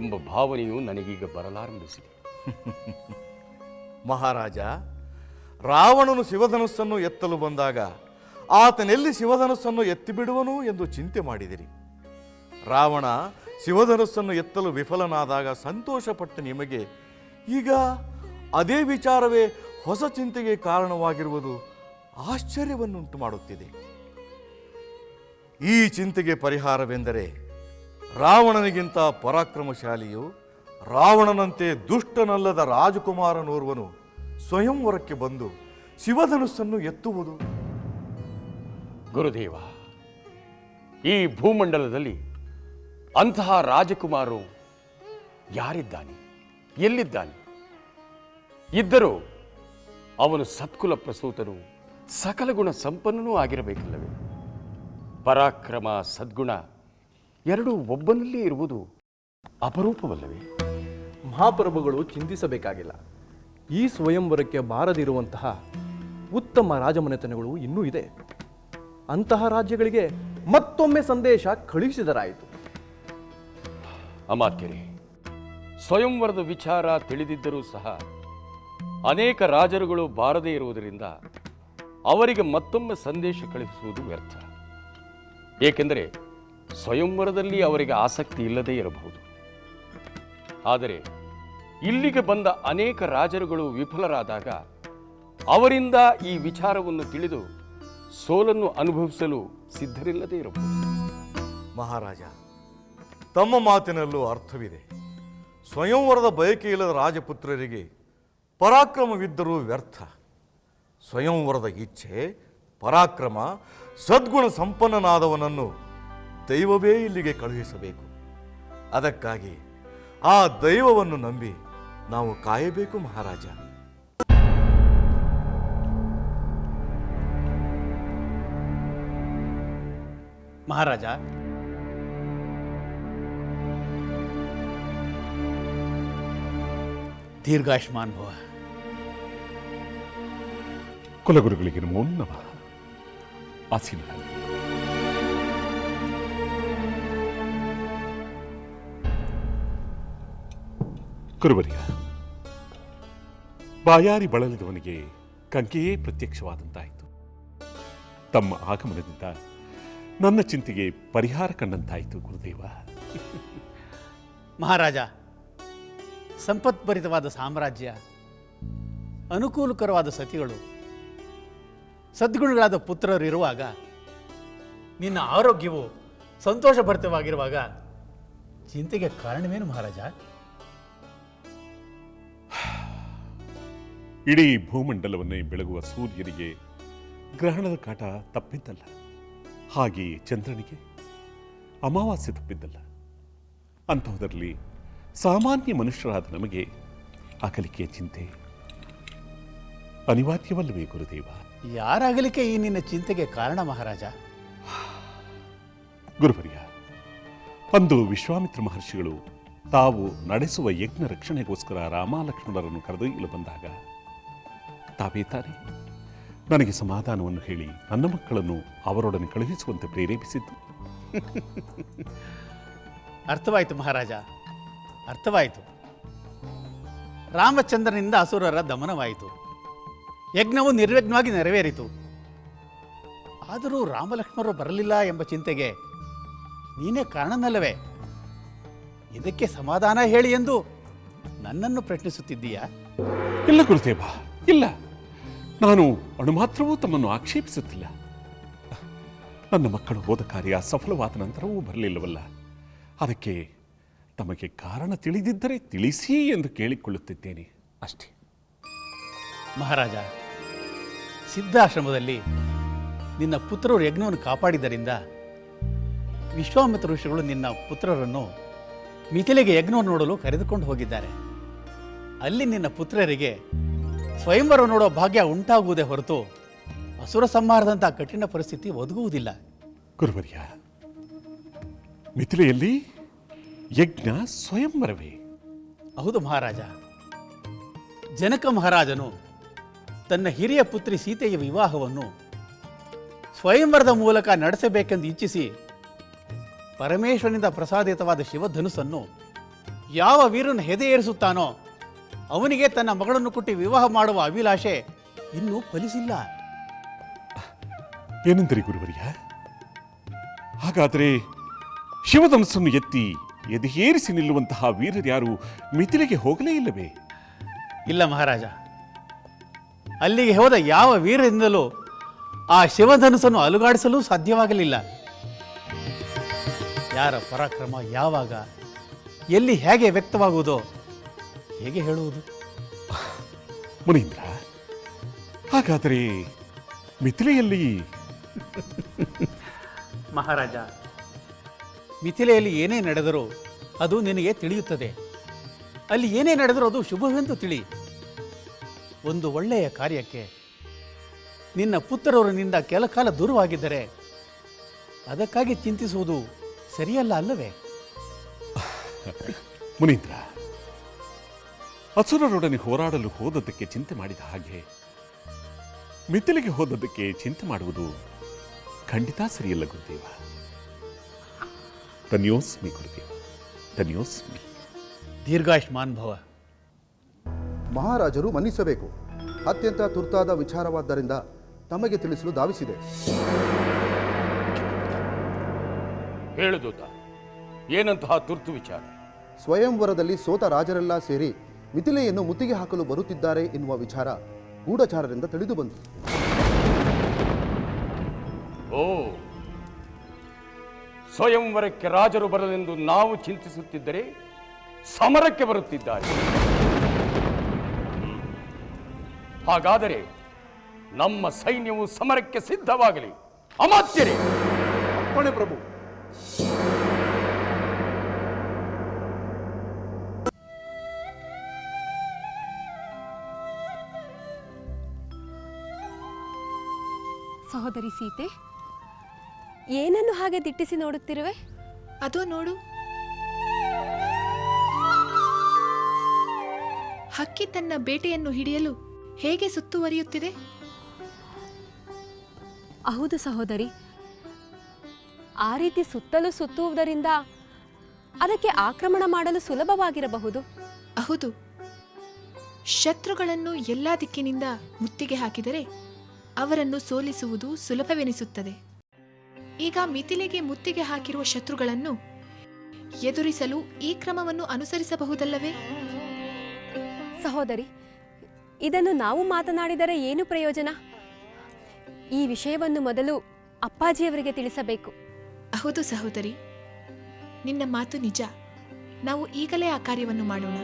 ಎಂಬ ಭಾವನೆಯು ನನಗೀಗ ಬರಲಾರಂಭಿಸಿದೆ. ಮಹಾರಾಜ, ರಾವಣನು ಶಿವಧನುಸ್ಸನ್ನು ಎತ್ತಲು ಬಂದಾಗ ಆತನೆಲ್ಲಿ ಶಿವಧನುಸ್ಸನ್ನು ಎತ್ತಿಬಿಡುವನು ಎಂದು ಚಿಂತೆ ಮಾಡಿದಿರಿ. ರಾವಣ ಶಿವಧನುಸ್ಸನ್ನು ಎತ್ತಲು ವಿಫಲನಾದಾಗ ಸಂತೋಷಪಟ್ಟ ನಿಮಗೆ ಈಗ ಅದೇ ವಿಚಾರವೇ ಹೊಸ ಚಿಂತೆಗೆ ಕಾರಣವಾಗಿರುವುದು ಆಶ್ಚರ್ಯವನ್ನುಂಟು ಮಾಡುತ್ತಿದೆ. ಈ ಚಿಂತೆಗೆ ಪರಿಹಾರವೆಂದರೆ ರಾವಣನಿಗಿಂತ ಪರಾಕ್ರಮಶಾಲಿಯು, ರಾವಣನಂತೆ ದುಷ್ಟನಲ್ಲದ ರಾಜಕುಮಾರನೋರ್ವನು ಸ್ವಯಂವರಕ್ಕೆ ಬಂದು ಶಿವಧನುಸ್ಸನ್ನು ಎತ್ತುವುದು. ಗುರುದೇವ, ಈ ಭೂಮಂಡಲದಲ್ಲಿ ಅಂತಹ ರಾಜಕುಮಾರರು ಯಾರಿದ್ದಾನೆ, ಎಲ್ಲಿದ್ದಾನೆ? ಇದ್ದರೂ ಅವನು ಸತ್ಕುಲ ಪ್ರಸೂತನು, ಸಕಲ ಗುಣ ಸಂಪನ್ನನೂ ಆಗಿರಬೇಕಲ್ಲವೇ? ಪರಾಕ್ರಮ, ಸದ್ಗುಣ ಎರಡೂ ಒಬ್ಬನಲ್ಲೇ ಇರುವುದು ಅಪರೂಪವಲ್ಲವೇ? ಮಹಾಪ್ರಭುಗಳು ಚಿಂತಿಸಬೇಕಾಗಿಲ್ಲ. ಈ ಸ್ವಯಂವರಕ್ಕೆ ಬಾರದಿರುವಂತಹ ಉತ್ತಮ ರಾಜಮನೆತನಗಳು ಇನ್ನೂ ಇದೆ. ಅಂತಹ ರಾಜ್ಯಗಳಿಗೆ ಮತ್ತೊಮ್ಮೆ ಸಂದೇಶ ಕಳುಹಿಸಿದರಾಯಿತು. ಅಮಾತ್ಯರೇ, ಸ್ವಯಂವರದ ವಿಚಾರ ತಿಳಿದಿದ್ದರೂ ಸಹ ಅನೇಕ ರಾಜರುಗಳು ಬಾರದೇ ಇರುವುದರಿಂದ ಅವರಿಗೆ ಮತ್ತೊಮ್ಮೆ ಸಂದೇಶ ಕಳುಹಿಸುವುದು ವ್ಯರ್ಥ. ಏಕೆಂದರೆ ಸ್ವಯಂವರದಲ್ಲಿ ಅವರಿಗೆ ಆಸಕ್ತಿ ಇಲ್ಲದೇ ಇರಬಹುದು. ಆದರೆ ಇಲ್ಲಿಗೆ ಬಂದ ಅನೇಕ ರಾಜರುಗಳು ವಿಫಲರಾದಾಗ ಅವರಿಂದ ಈ ವಿಚಾರವನ್ನು ತಿಳಿದು ಸೋಲನ್ನು ಅನುಭವಿಸಲು ಸಿದ್ಧರಿಲ್ಲದೆ ಇರಬಹುದು. ಮಹಾರಾಜ, ತಮ್ಮ ಮಾತಿನಲ್ಲೂ ಅರ್ಥವಿದೆ. ಸ್ವಯಂವರದ ಬಯಕೆ ಇಲ್ಲದ ರಾಜಪುತ್ರರಿಗೆ ಪರಾಕ್ರಮವಿದ್ದರೂ ವ್ಯರ್ಥ. ಸ್ವಯಂವರದ ಇಚ್ಛೆ, ಪರಾಕ್ರಮ, ಸದ್ಗುಣ ಸಂಪನ್ನನಾದವನನ್ನು ದೈವವೇ ಇಲ್ಲಿಗೆ ಕಳುಹಿಸಬೇಕು. ಅದಕ್ಕಾಗಿ ಆ ದೈವವನ್ನು ನಂಬಿ ನಾವು ಕಾಯಬೇಕು ಮಹಾರಾಜ. ಮಹಾರಾಜ, ದೀರ್ಘಾಯುಷ್ಮಾನ್ ಭವ. ಕುಲಗುರುಗಳಿಗೆ ನಮೋ ನಮಃ. ಆಸೀನರಾಗಿ. ಕುರುಬರಿಯ, ಬಾಯಾರಿ ಬಳಲಿದವನಿಗೆ ಕಂಕೆಯೇ ಪ್ರತ್ಯಕ್ಷವಾದಂತಾಯಿತು. ತಮ್ಮ ಆಗಮನದಿಂದ ನನ್ನ ಚಿಂತೆಗೆ ಪರಿಹಾರ ಕಂಡಂತಾಯಿತು ಗುರುದೇವ. ಮಹಾರಾಜ, ಸಂಪತ್ಭರಿತವಾದ ಸಾಮ್ರಾಜ್ಯ, ಅನುಕೂಲಕರವಾದ ಸತಿಗಳು, ಸದ್ಗುಣಗಳಾದ ಪುತ್ರರು ಇರುವಾಗ, ನಿನ್ನ ಆರೋಗ್ಯವು ಸಂತೋಷಭರಿತವಾಗಿರುವಾಗ ಚಿಂತೆಗೆ ಕಾರಣವೇನು ಮಹಾರಾಜ? ಇಡೀ ಭೂಮಂಡಲವನ್ನೇ ಬೆಳಗುವ ಸೂರ್ಯನಿಗೆ ಗ್ರಹಣದ ಕಾಟ ತಪ್ಪಿದ್ದಲ್ಲ, ಹಾಗೆಯೇ ಚಂದ್ರನಿಗೆ ಅಮಾವಾಸ್ಯೆ ತಪ್ಪಿದ್ದಲ್ಲ. ಅಂತಹದರಲ್ಲಿ ಸಾಮಾನ್ಯ ಮನುಷ್ಯರಾದ ನಮಗೆ ಅಗಲಿಕೆಯ ಚಿಂತೆ ಅನಿವಾರ್ಯವಲ್ಲವೇ ಗುರುದೇವ? ಯಾರ ಅಗಲಿಕೆ ಈ ನಿನ್ನ ಚಿಂತೆಗೆ ಕಾರಣ ಮಹಾರಾಜ? ಗುರುವರ್ಯ, ಅಂದು ವಿಶ್ವಾಮಿತ್ರ ಮಹರ್ಷಿಗಳು ತಾವು ನಡೆಸುವ ಯಜ್ಞ ರಕ್ಷಣೆಗೋಸ್ಕರ ರಾಮ ಲಕ್ಷ್ಮಣರನ್ನು ಕರೆದೊಯ್ಯಲು ಬಂದಾಗ ತಾವೇ ತಾನೇ ನನಗೆ ಸಮಾಧಾನವನ್ನು ಹೇಳಿ ನನ್ನ ಮಕ್ಕಳನ್ನು ಅವರೊಡನೆ ಕಳುಹಿಸುವಂತೆ ಪ್ರೇರೇಪಿಸಿದ್ದು. ಅರ್ಥವಾಯಿತು ಮಹಾರಾಜ, ಅರ್ಥವಾಯಿತು. ರಾಮಚಂದ್ರನಿಂದ ಅಸುರರ ದಮನವಾಯಿತು, ಯಜ್ಞವು ನಿರ್ವಿಘ್ನವಾಗಿ ನೆರವೇರಿತು. ಆದರೂ ರಾಮಲಕ್ಷ್ಮಣರು ಬರಲಿಲ್ಲ ಎಂಬ ಚಿಂತೆಗೆ ನೀನೇ ಕಾರಣನಲ್ಲವೇ? ಇದಕ್ಕೆ ಸಮಾಧಾನ ಹೇಳಿ ಎಂದು ನನ್ನನ್ನು ಪ್ರಶ್ನಿಸುತ್ತಿದ್ದೀಯಾ? ಇಲ್ಲ ಗುರುದೇವ, ಇಲ್ಲ. ನಾನು ಅಣುಮಾತ್ರವೂ ತಮ್ಮನ್ನು ಆಕ್ಷೇಪಿಸುತ್ತಿಲ್ಲ. ನನ್ನ ಮಕ್ಕಳು ಹೋದ ಕಾರ್ಯ ಸಫಲವಾದ ನಂತರವೂ ಬರಲಿಲ್ಲವಲ್ಲ, ಅದಕ್ಕೆ ತಮಗೆ ಕಾರಣ ತಿಳಿದಿದ್ದರೆ ತಿಳಿಸಿ ಎಂದು ಕೇಳಿಕೊಳ್ಳುತ್ತಿದ್ದೇನೆ ಅಷ್ಟೇ. ಮಹಾರಾಜ, ಸಿದ್ಧಾಶ್ರಮದಲ್ಲಿ ನಿನ್ನ ಪುತ್ರರು ಯಜ್ಞವನ್ನು ಕಾಪಾಡಿದ್ದರಿಂದ ವಿಶ್ವಾಮಿತ್ರ ಋಷಿಗಳು ನಿನ್ನ ಪುತ್ರರನ್ನು ಮಿಥಿಲೆಗೆ ಯಜ್ಞವನ್ನು ನೋಡಲು ಕರೆದುಕೊಂಡು ಹೋಗಿದ್ದಾರೆ. ಅಲ್ಲಿ ನಿನ್ನ ಪುತ್ರರಿಗೆ ಸ್ವಯಂವರ ನೋಡೋ ಭಾಗ್ಯ ಉಂಟಾಗುವುದೇ ಹೊರತು ಅಸುರ ಸಂಹಾರದಂಥ ಕಠಿಣ ಪರಿಸ್ಥಿತಿ ಒದಗುವುದಿಲ್ಲ. ಗುರುವರ್ಯ, ಮಿಥಿಲೆಯಲ್ಲಿ ಯಜ್ಞ ಸ್ವಯಂವರವೇ? ಹೌದು ಮಹಾರಾಜ. ಜನಕ ಮಹಾರಾಜನು ತನ್ನ ಹಿರಿಯ ಪುತ್ರಿ ಸೀತೆಯ ವಿವಾಹವನ್ನು ಸ್ವಯಂವರದ ಮೂಲಕ ನಡೆಸಬೇಕೆಂದು ಇಚ್ಛಿಸಿ ಪರಮೇಶ್ವರನಿಂದ ಪ್ರಸಾದಿತವಾದ ಶಿವಧನುಸ್ಸನ್ನು ಯಾವ ವೀರನು ಹೆದೆಯೇರಿಸುತ್ತಾನೋ ಅವನಿಗೆ ತನ್ನ ಮಗಳನ್ನು ಕೊಟ್ಟು ವಿವಾಹ ಮಾಡುವ ಅಭಿಲಾಷೆ ಇನ್ನೂ ಫಲಿಸಿಲ್ಲ. ಏನೆಂದರೆ ಗುರುವರ್ಯ, ಹಾಗಾದರೆ ಶಿವಧನುಸ್ಸನ್ನು ಎತ್ತಿ ಎದೆಯೇರಿಸಿ ನಿಲ್ಲುವಂತಹ ವೀರರ್ಯಾರು ಮಿಥಿಲೆಗೆ ಹೋಗಲೇ ಇಲ್ಲವೇ? ಇಲ್ಲ ಮಹಾರಾಜ, ಅಲ್ಲಿಗೆ ಹೋದ ಯಾವ ವೀರರಿಂದಲೂ ಆ ಶಿವಧನುಸ್ಸನ್ನು ಅಲುಗಾಡಿಸಲು ಸಾಧ್ಯವಾಗಲಿಲ್ಲ. ಯಾರ ಪರಾಕ್ರಮ ಯಾವಾಗ ಎಲ್ಲಿ ಹೇಗೆ ವ್ಯಕ್ತವಾಗುವುದೋ ಹೇಗೆ ಹೇಳುವುದು? ಮುನೀಂದ್ರ, ಹಾಗಾದರೆ ಮಿಥಿಲೆಯಲ್ಲಿ ಮಹಾರಾಜ, ಮಿಥಿಲೆಯಲ್ಲಿ ಏನೇ ನಡೆದರೂ ಅದು ನಿನಗೆ ತಿಳಿಯುತ್ತದೆ. ಅಲ್ಲಿ ಏನೇ ನಡೆದರೂ ಅದು ಶುಭವೆಂದು ತಿಳಿ. ಒಂದು ಒಳ್ಳೆಯ ಕಾರ್ಯಕ್ಕೆ ನಿನ್ನ ಪುತ್ರರು ನಿಂದ ಕೆಲ ಕಾಲ ದೂರವಾಗಿದ್ದರೆ ಅದಕ್ಕಾಗಿ ಚಿಂತಿಸುವುದು ಸರಿಯಲ್ಲ ಅಲ್ಲವೇ? ಮುನೀಂದ್ರ, ಅಸುರರೊಡನೆ ಹೋರಾಡಲು ಹೋದದ್ದಕ್ಕೆ ಚಿಂತೆ ಮಾಡಿದ ಹಾಗೆ ಮಿಥಿಲೆಗೆ ಹೋದದ್ದಕ್ಕೆ ಚಿಂತೆ ಮಾಡುವುದು ಖಂಡಿತ ಸರಿಯಲ್ಲ ಗುರುದೇವ. ಧನ್ಯೋಸ್ಮಿ ಗುರುದೇವ, ಧನ್ಯೋಸ್ಮಿ. ದೀರ್ಘಾಯುಷ್ಮಾನ್ ಭವ. ಮಹಾರಾಜರು ಮನ್ನಿಸಬೇಕು. ಅತ್ಯಂತ ತುರ್ತಾದ ವಿಚಾರವಾದ್ದರಿಂದ ತಮಗೆ ತಿಳಿಸಲು ಧಾವಿಸಿದೆ. ಹೇಳುದೂತ, ಏನಂತಹ ತುರ್ತು ವಿಚಾರ? ಸ್ವಯಂವರದಲ್ಲಿ ಸೋತ ರಾಜರೆಲ್ಲ ಸೇರಿ ಮಿಥಿಲೆಯನ್ನು ಮುತ್ತಿಗೆ ಹಾಕಲು ಬರುತ್ತಿದ್ದಾರೆ ಎನ್ನುವ ವಿಚಾರ ಗೂಢಚಾರರಿಂದ ತಿಳಿದು ಬಂತು. ಓ, ಸ್ವಯಂವರಕ್ಕೆ ರಾಜರು ಬರಲೆಂದು ನಾವು ಚಿಂತಿಸುತ್ತಿದ್ದರೆ ಸಮರಕ್ಕೆ ಬರುತ್ತಿದ್ದಾರೆ. ಹಾಗಾದರೆ ನಮ್ಮ ಸೈನ್ಯವು ಸಮರಕ್ಕೆ ಸಿದ್ಧವಾಗಲಿ. ಅಮಾತ್ಯರೇ, ಅಪ್ಪಣೆ ಪ್ರಭು. ಸಹೋದರಿ ಸೀತೆ, ಏನನ್ನು ಹಾಗೆ ದಿಟ್ಟಿಸಿ ನೋಡುತ್ತಿರುವೆ? ಅದೋ ನೋಡು, ಹಕ್ಕಿ ತನ್ನ ಬೇಟೆಯನ್ನು ಹಿಡಿಯಲು ಹೇಗೆ ಸುತ್ತುವರಿಯುತ್ತಿದೆ. ಹೌದು ಸಹೋದರಿ, ಆ ರೀತಿ ಸುತ್ತಲೂ ಸುತ್ತುವುದರಿಂದ ಅದಕ್ಕೆ ಆಕ್ರಮಣ ಮಾಡಲು ಸುಲಭವಾಗಿರಬಹುದು. ಹೌದು, ಶತ್ರುಗಳನ್ನು ಎಲ್ಲಾ ದಿಕ್ಕಿನಿಂದ ಮುತ್ತಿಗೆ ಹಾಕಿದರೆ ಅವರನ್ನು ಸೋಲಿಸುವುದು ಸುಲಭವೆನಿಸುತ್ತದೆ. ಈಗ ಮಿಥಿಲೆಗೆ ಮುತ್ತಿಗೆ ಹಾಕಿರುವ ಶತ್ರುಗಳನ್ನು ಎದುರಿಸಲು ಈ ಕ್ರಮವನ್ನು ಅನುಸರಿಸಬಹುದಲ್ಲವೇ? ಸಹೋದರಿ, ಇದನ್ನು ನಾವು ಮಾತನಾಡಿದರೆ ಏನು ಪ್ರಯೋಜನ? ಈ ವಿಷಯವನ್ನು ಮೊದಲು ಅಪ್ಪಾಜಿಯವರಿಗೆ ತಿಳಿಸಬೇಕು. ಹೌದು ಸಹೋದರಿ, ನಿನ್ನ ಮಾತು ನಿಜ. ನಾವು ಈಗಲೇ ಆ ಕಾರ್ಯವನ್ನು ಮಾಡೋಣ.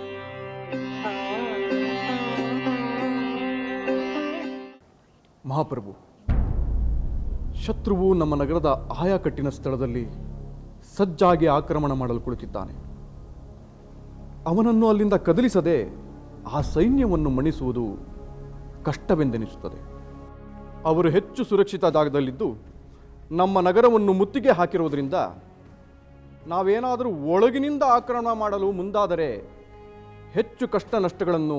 ಮಹಾಪ್ರಭು, ಶತ್ರುವು ನಮ್ಮ ನಗರದ ಆಯಾಕಟ್ಟಿನ ಸ್ಥಳದಲ್ಲಿ ಸಜ್ಜಾಗಿ ಆಕ್ರಮಣ ಮಾಡಲು ಕುಳಿತಿದ್ದಾನೆ. ಅವನನ್ನು ಅಲ್ಲಿಂದ ಕದಲಿಸದೆ ಆ ಸೈನ್ಯವನ್ನು ಮಣಿಸುವುದು ಕಷ್ಟವೆಂದೆನಿಸುತ್ತದೆ. ಅವರು ಹೆಚ್ಚು ಸುರಕ್ಷಿತ ಜಾಗದಲ್ಲಿದ್ದು ನಮ್ಮ ನಗರವನ್ನು ಮುತ್ತಿಗೆ ಹಾಕಿರುವುದರಿಂದ ನಾವೇನಾದರೂ ಒಳಗಿನಿಂದ ಆಕ್ರಮಣ ಮಾಡಲು ಮುಂದಾದರೆ ಹೆಚ್ಚು ಕಷ್ಟ ನಷ್ಟಗಳನ್ನು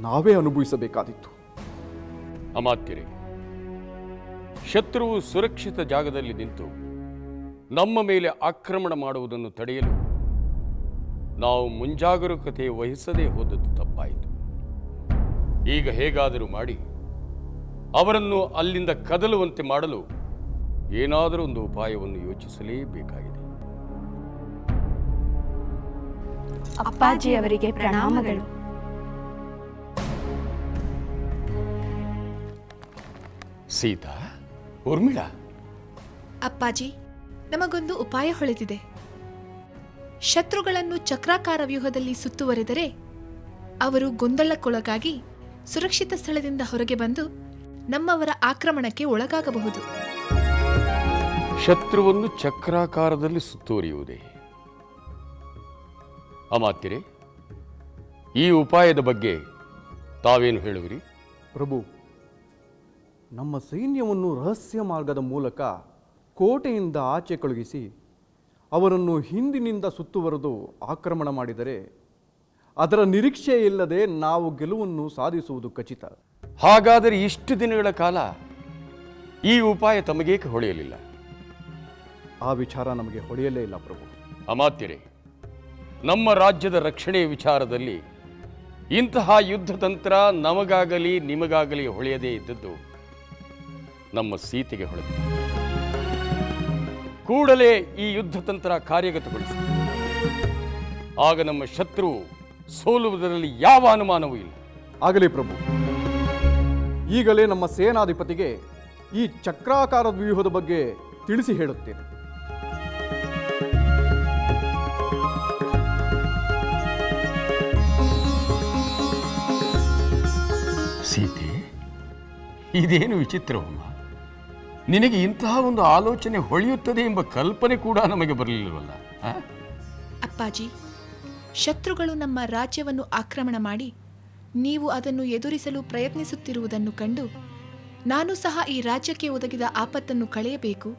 ನಾವೇ ಅನುಭವಿಸಬೇಕಾದಿತ್ತು. ಅಮಾತ್ಯರೇ, ಶತ್ರುವು ಸುರಕ್ಷಿತ ಜಾಗದಲ್ಲಿ ನಿಂತು ನಮ್ಮ ಮೇಲೆ ಆಕ್ರಮಣ ಮಾಡುವುದನ್ನು ತಡೆಯಲು ನಾವು ಮುಂಜಾಗರೂಕತೆ ವಹಿಸದೇ ಹೋದದ್ದು ತಪ್ಪಾಯಿತು. ಈಗ ಹೇಗಾದರೂ ಮಾಡಿ ಅವರನ್ನು ಅಲ್ಲಿಂದ ಕದಲುವಂತೆ ಮಾಡಲು ಏನಾದರೂ ಒಂದು ಉಪಾಯವನ್ನು ಯೋಚಿಸಲೇಬೇಕಾಗಿದೆ. ಅಪ್ಪಾಜಿಯವರಿಗೆ ಪ್ರಣಾಮಗಳು. ಸೀತಾ, ಊರ್ಮಿಳಾ. ಅಪ್ಪಾಜಿ, ನಮಗೊಂದು ಉಪಾಯ ಹೊಳೆದಿದೆ. ಶತ್ರುಗಳನ್ನು ಚಕ್ರಾಕಾರ ವ್ಯೂಹದಲ್ಲಿ ಸುತ್ತುವರೆದರೆ ಅವರು ಗೊಂದಲಕ್ಕೊಳಗಾಗಿ ಸುರಕ್ಷಿತ ಸ್ಥಳದಿಂದ ಹೊರಗೆ ಬಂದು ನಮ್ಮವರ ಆಕ್ರಮಣಕ್ಕೆ ಒಳಗಾಗಬಹುದು. ಶತ್ರುವನ್ನು ಚಕ್ರಾಕಾರದಲ್ಲಿ ಸುತ್ತುವರಿಯುವುದೇ? ಅಮಾತ್ಯರೇ, ಈ ಉಪಾಯದ ಬಗ್ಗೆ ತಾವೇನು ಹೇಳುವಿರಿ? ಪ್ರಭು, ನಮ್ಮ ಸೈನ್ಯವನ್ನು ರಹಸ್ಯ ಮಾರ್ಗದ ಮೂಲಕ ಕೋಟೆಯಿಂದ ಆಚೆ ಕಳುಹಿಸಿ ಅವರನ್ನು ಹಿಂದಿನಿಂದ ಸುತ್ತುವರೆದು ಆಕ್ರಮಣ ಮಾಡಿದರೆ ಅದರ ನಿರೀಕ್ಷೆ ಇಲ್ಲದೆ ನಾವು ಗೆಲುವನ್ನು ಸಾಧಿಸುವುದು ಖಚಿತ. ಹಾಗಾದರೆ ಇಷ್ಟು ದಿನಗಳ ಕಾಲ ಈ ಉಪಾಯ ತಮಗೇಕೆ ಹೊಳೆಯಲಿಲ್ಲ? ಆ ವಿಚಾರ ನಮಗೆ ಹೊಳೆಯಲೇ ಇಲ್ಲ ಪ್ರಭು. ಅಮಾತ್ಯರೇ, ನಮ್ಮ ರಾಜ್ಯದ ರಕ್ಷಣೆಯ ವಿಚಾರದಲ್ಲಿ ಇಂತಹ ಯುದ್ಧ ತಂತ್ರ ನಮಗಾಗಲಿ ನಿಮಗಾಗಲಿ ಹೊಳೆಯದೇ ಇದ್ದದ್ದು ನಮ್ಮ ಸೀತೆಗೆ ಹೊಳೆದಿದೆ. ಕೂಡಲೇ ಈ ಯುದ್ಧ ತಂತ್ರ ಕಾರ್ಯಗತಗೊಳಿಸಿ, ಆಗ ನಮ್ಮ ಶತ್ರು ಸೋಲುವುದರಲ್ಲಿ ಯಾವ ಅನುಮಾನವೂ ಇಲ್ಲ. ಆಗಲಿ ಪ್ರಭು. ಈಗಲೇ ನಮ್ಮ ಸೇನಾಧಿಪತಿಗೆ ಈ ಚಕ್ರಾಕಾರದ ವ್ಯೂಹದ ಬಗ್ಗೆ ತಿಳಿಸಿ ಹೇಳುತ್ತೇನೆ. ಸೀತೆ, ಇದೇನು ವಿಚಿತ್ರವಮ್ಮ. ನಿನಗೆ ಇಂತಹ ಒಂದು ಆಲೋಚನೆ ಹೊಳೆಯುತ್ತದೆ ಎಂಬ ಕಲ್ಪನೆ ಕೂಡ ನಮಗೆ ಬರಲಿಲ್ಲವಲ್ಲ? ಅಪ್ಪಾಜಿ, ಶತ್ರುಗಳು ನಮ್ಮ ರಾಜ್ಯವನ್ನು ಆಕ್ರಮಣ ಮಾಡಿ ನೀವು ಅದನ್ನು ಎದುರಿಸಲು ಪ್ರಯತ್ನಿಸುತ್ತಿರುವುದನ್ನು ಕಂಡು ನಾನು ಸಹ ಈ ರಾಜ್ಯಕ್ಕೆ ಒದಗಿದ ಆಪತ್ತನ್ನು ಕಳೆಯಬೇಕು,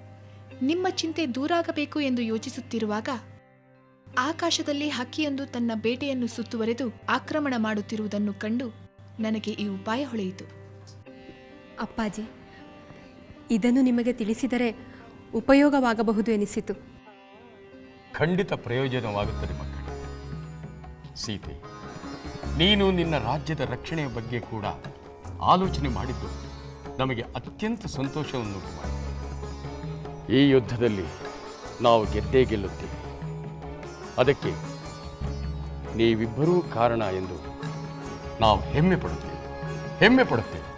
ನಿಮ್ಮ ಚಿಂತೆ ದೂರಾಗಬೇಕು ಎಂದು ಯೋಚಿಸುತ್ತಿರುವಾಗ ಆಕಾಶದಲ್ಲಿ ಹಕ್ಕಿಯೊಂದು ತನ್ನ ಬೇಟೆಯನ್ನು ಸುತ್ತುವರೆದು ಆಕ್ರಮಣ ಮಾಡುತ್ತಿರುವುದನ್ನು ಕಂಡು ನನಗೆ ಈ ಉಪಾಯ ಹೊಳೆಯಿತು. ಅಪ್ಪಾಜಿ, ಇದನ್ನು ನಿಮಗೆ ತಿಳಿಸಿದರೆ ಉಪಯೋಗವಾಗಬಹುದು ಎನಿಸಿತು. ಖಂಡಿತ ಪ್ರಯೋಜನವಾಗುತ್ತದೆ ಮಕ್ಕಳೇ. ಸೀತೆ, ನೀನು ನಿನ್ನ ರಾಜ್ಯದ ರಕ್ಷಣೆಯ ಬಗ್ಗೆ ಕೂಡ ಆಲೋಚನೆ ಮಾಡಿದ್ದು ನಮಗೆ ಅತ್ಯಂತ ಸಂತೋಷವನ್ನುಂಟು ಮಾಡಿದೆ. ಈ ಯುದ್ಧದಲ್ಲಿ ನಾವು ಗೆದ್ದೇ ಗೆಲ್ಲುತ್ತೇವೆ. ಅದಕ್ಕೆ ನೀವಿಬ್ಬರೂ ಕಾರಣ ಎಂದು ನಾವು ಹೆಮ್ಮೆ ಪಡುತ್ತೇವೆ. ಹೆಮ್ಮೆ ಪಡುತ್ತೇವೆ.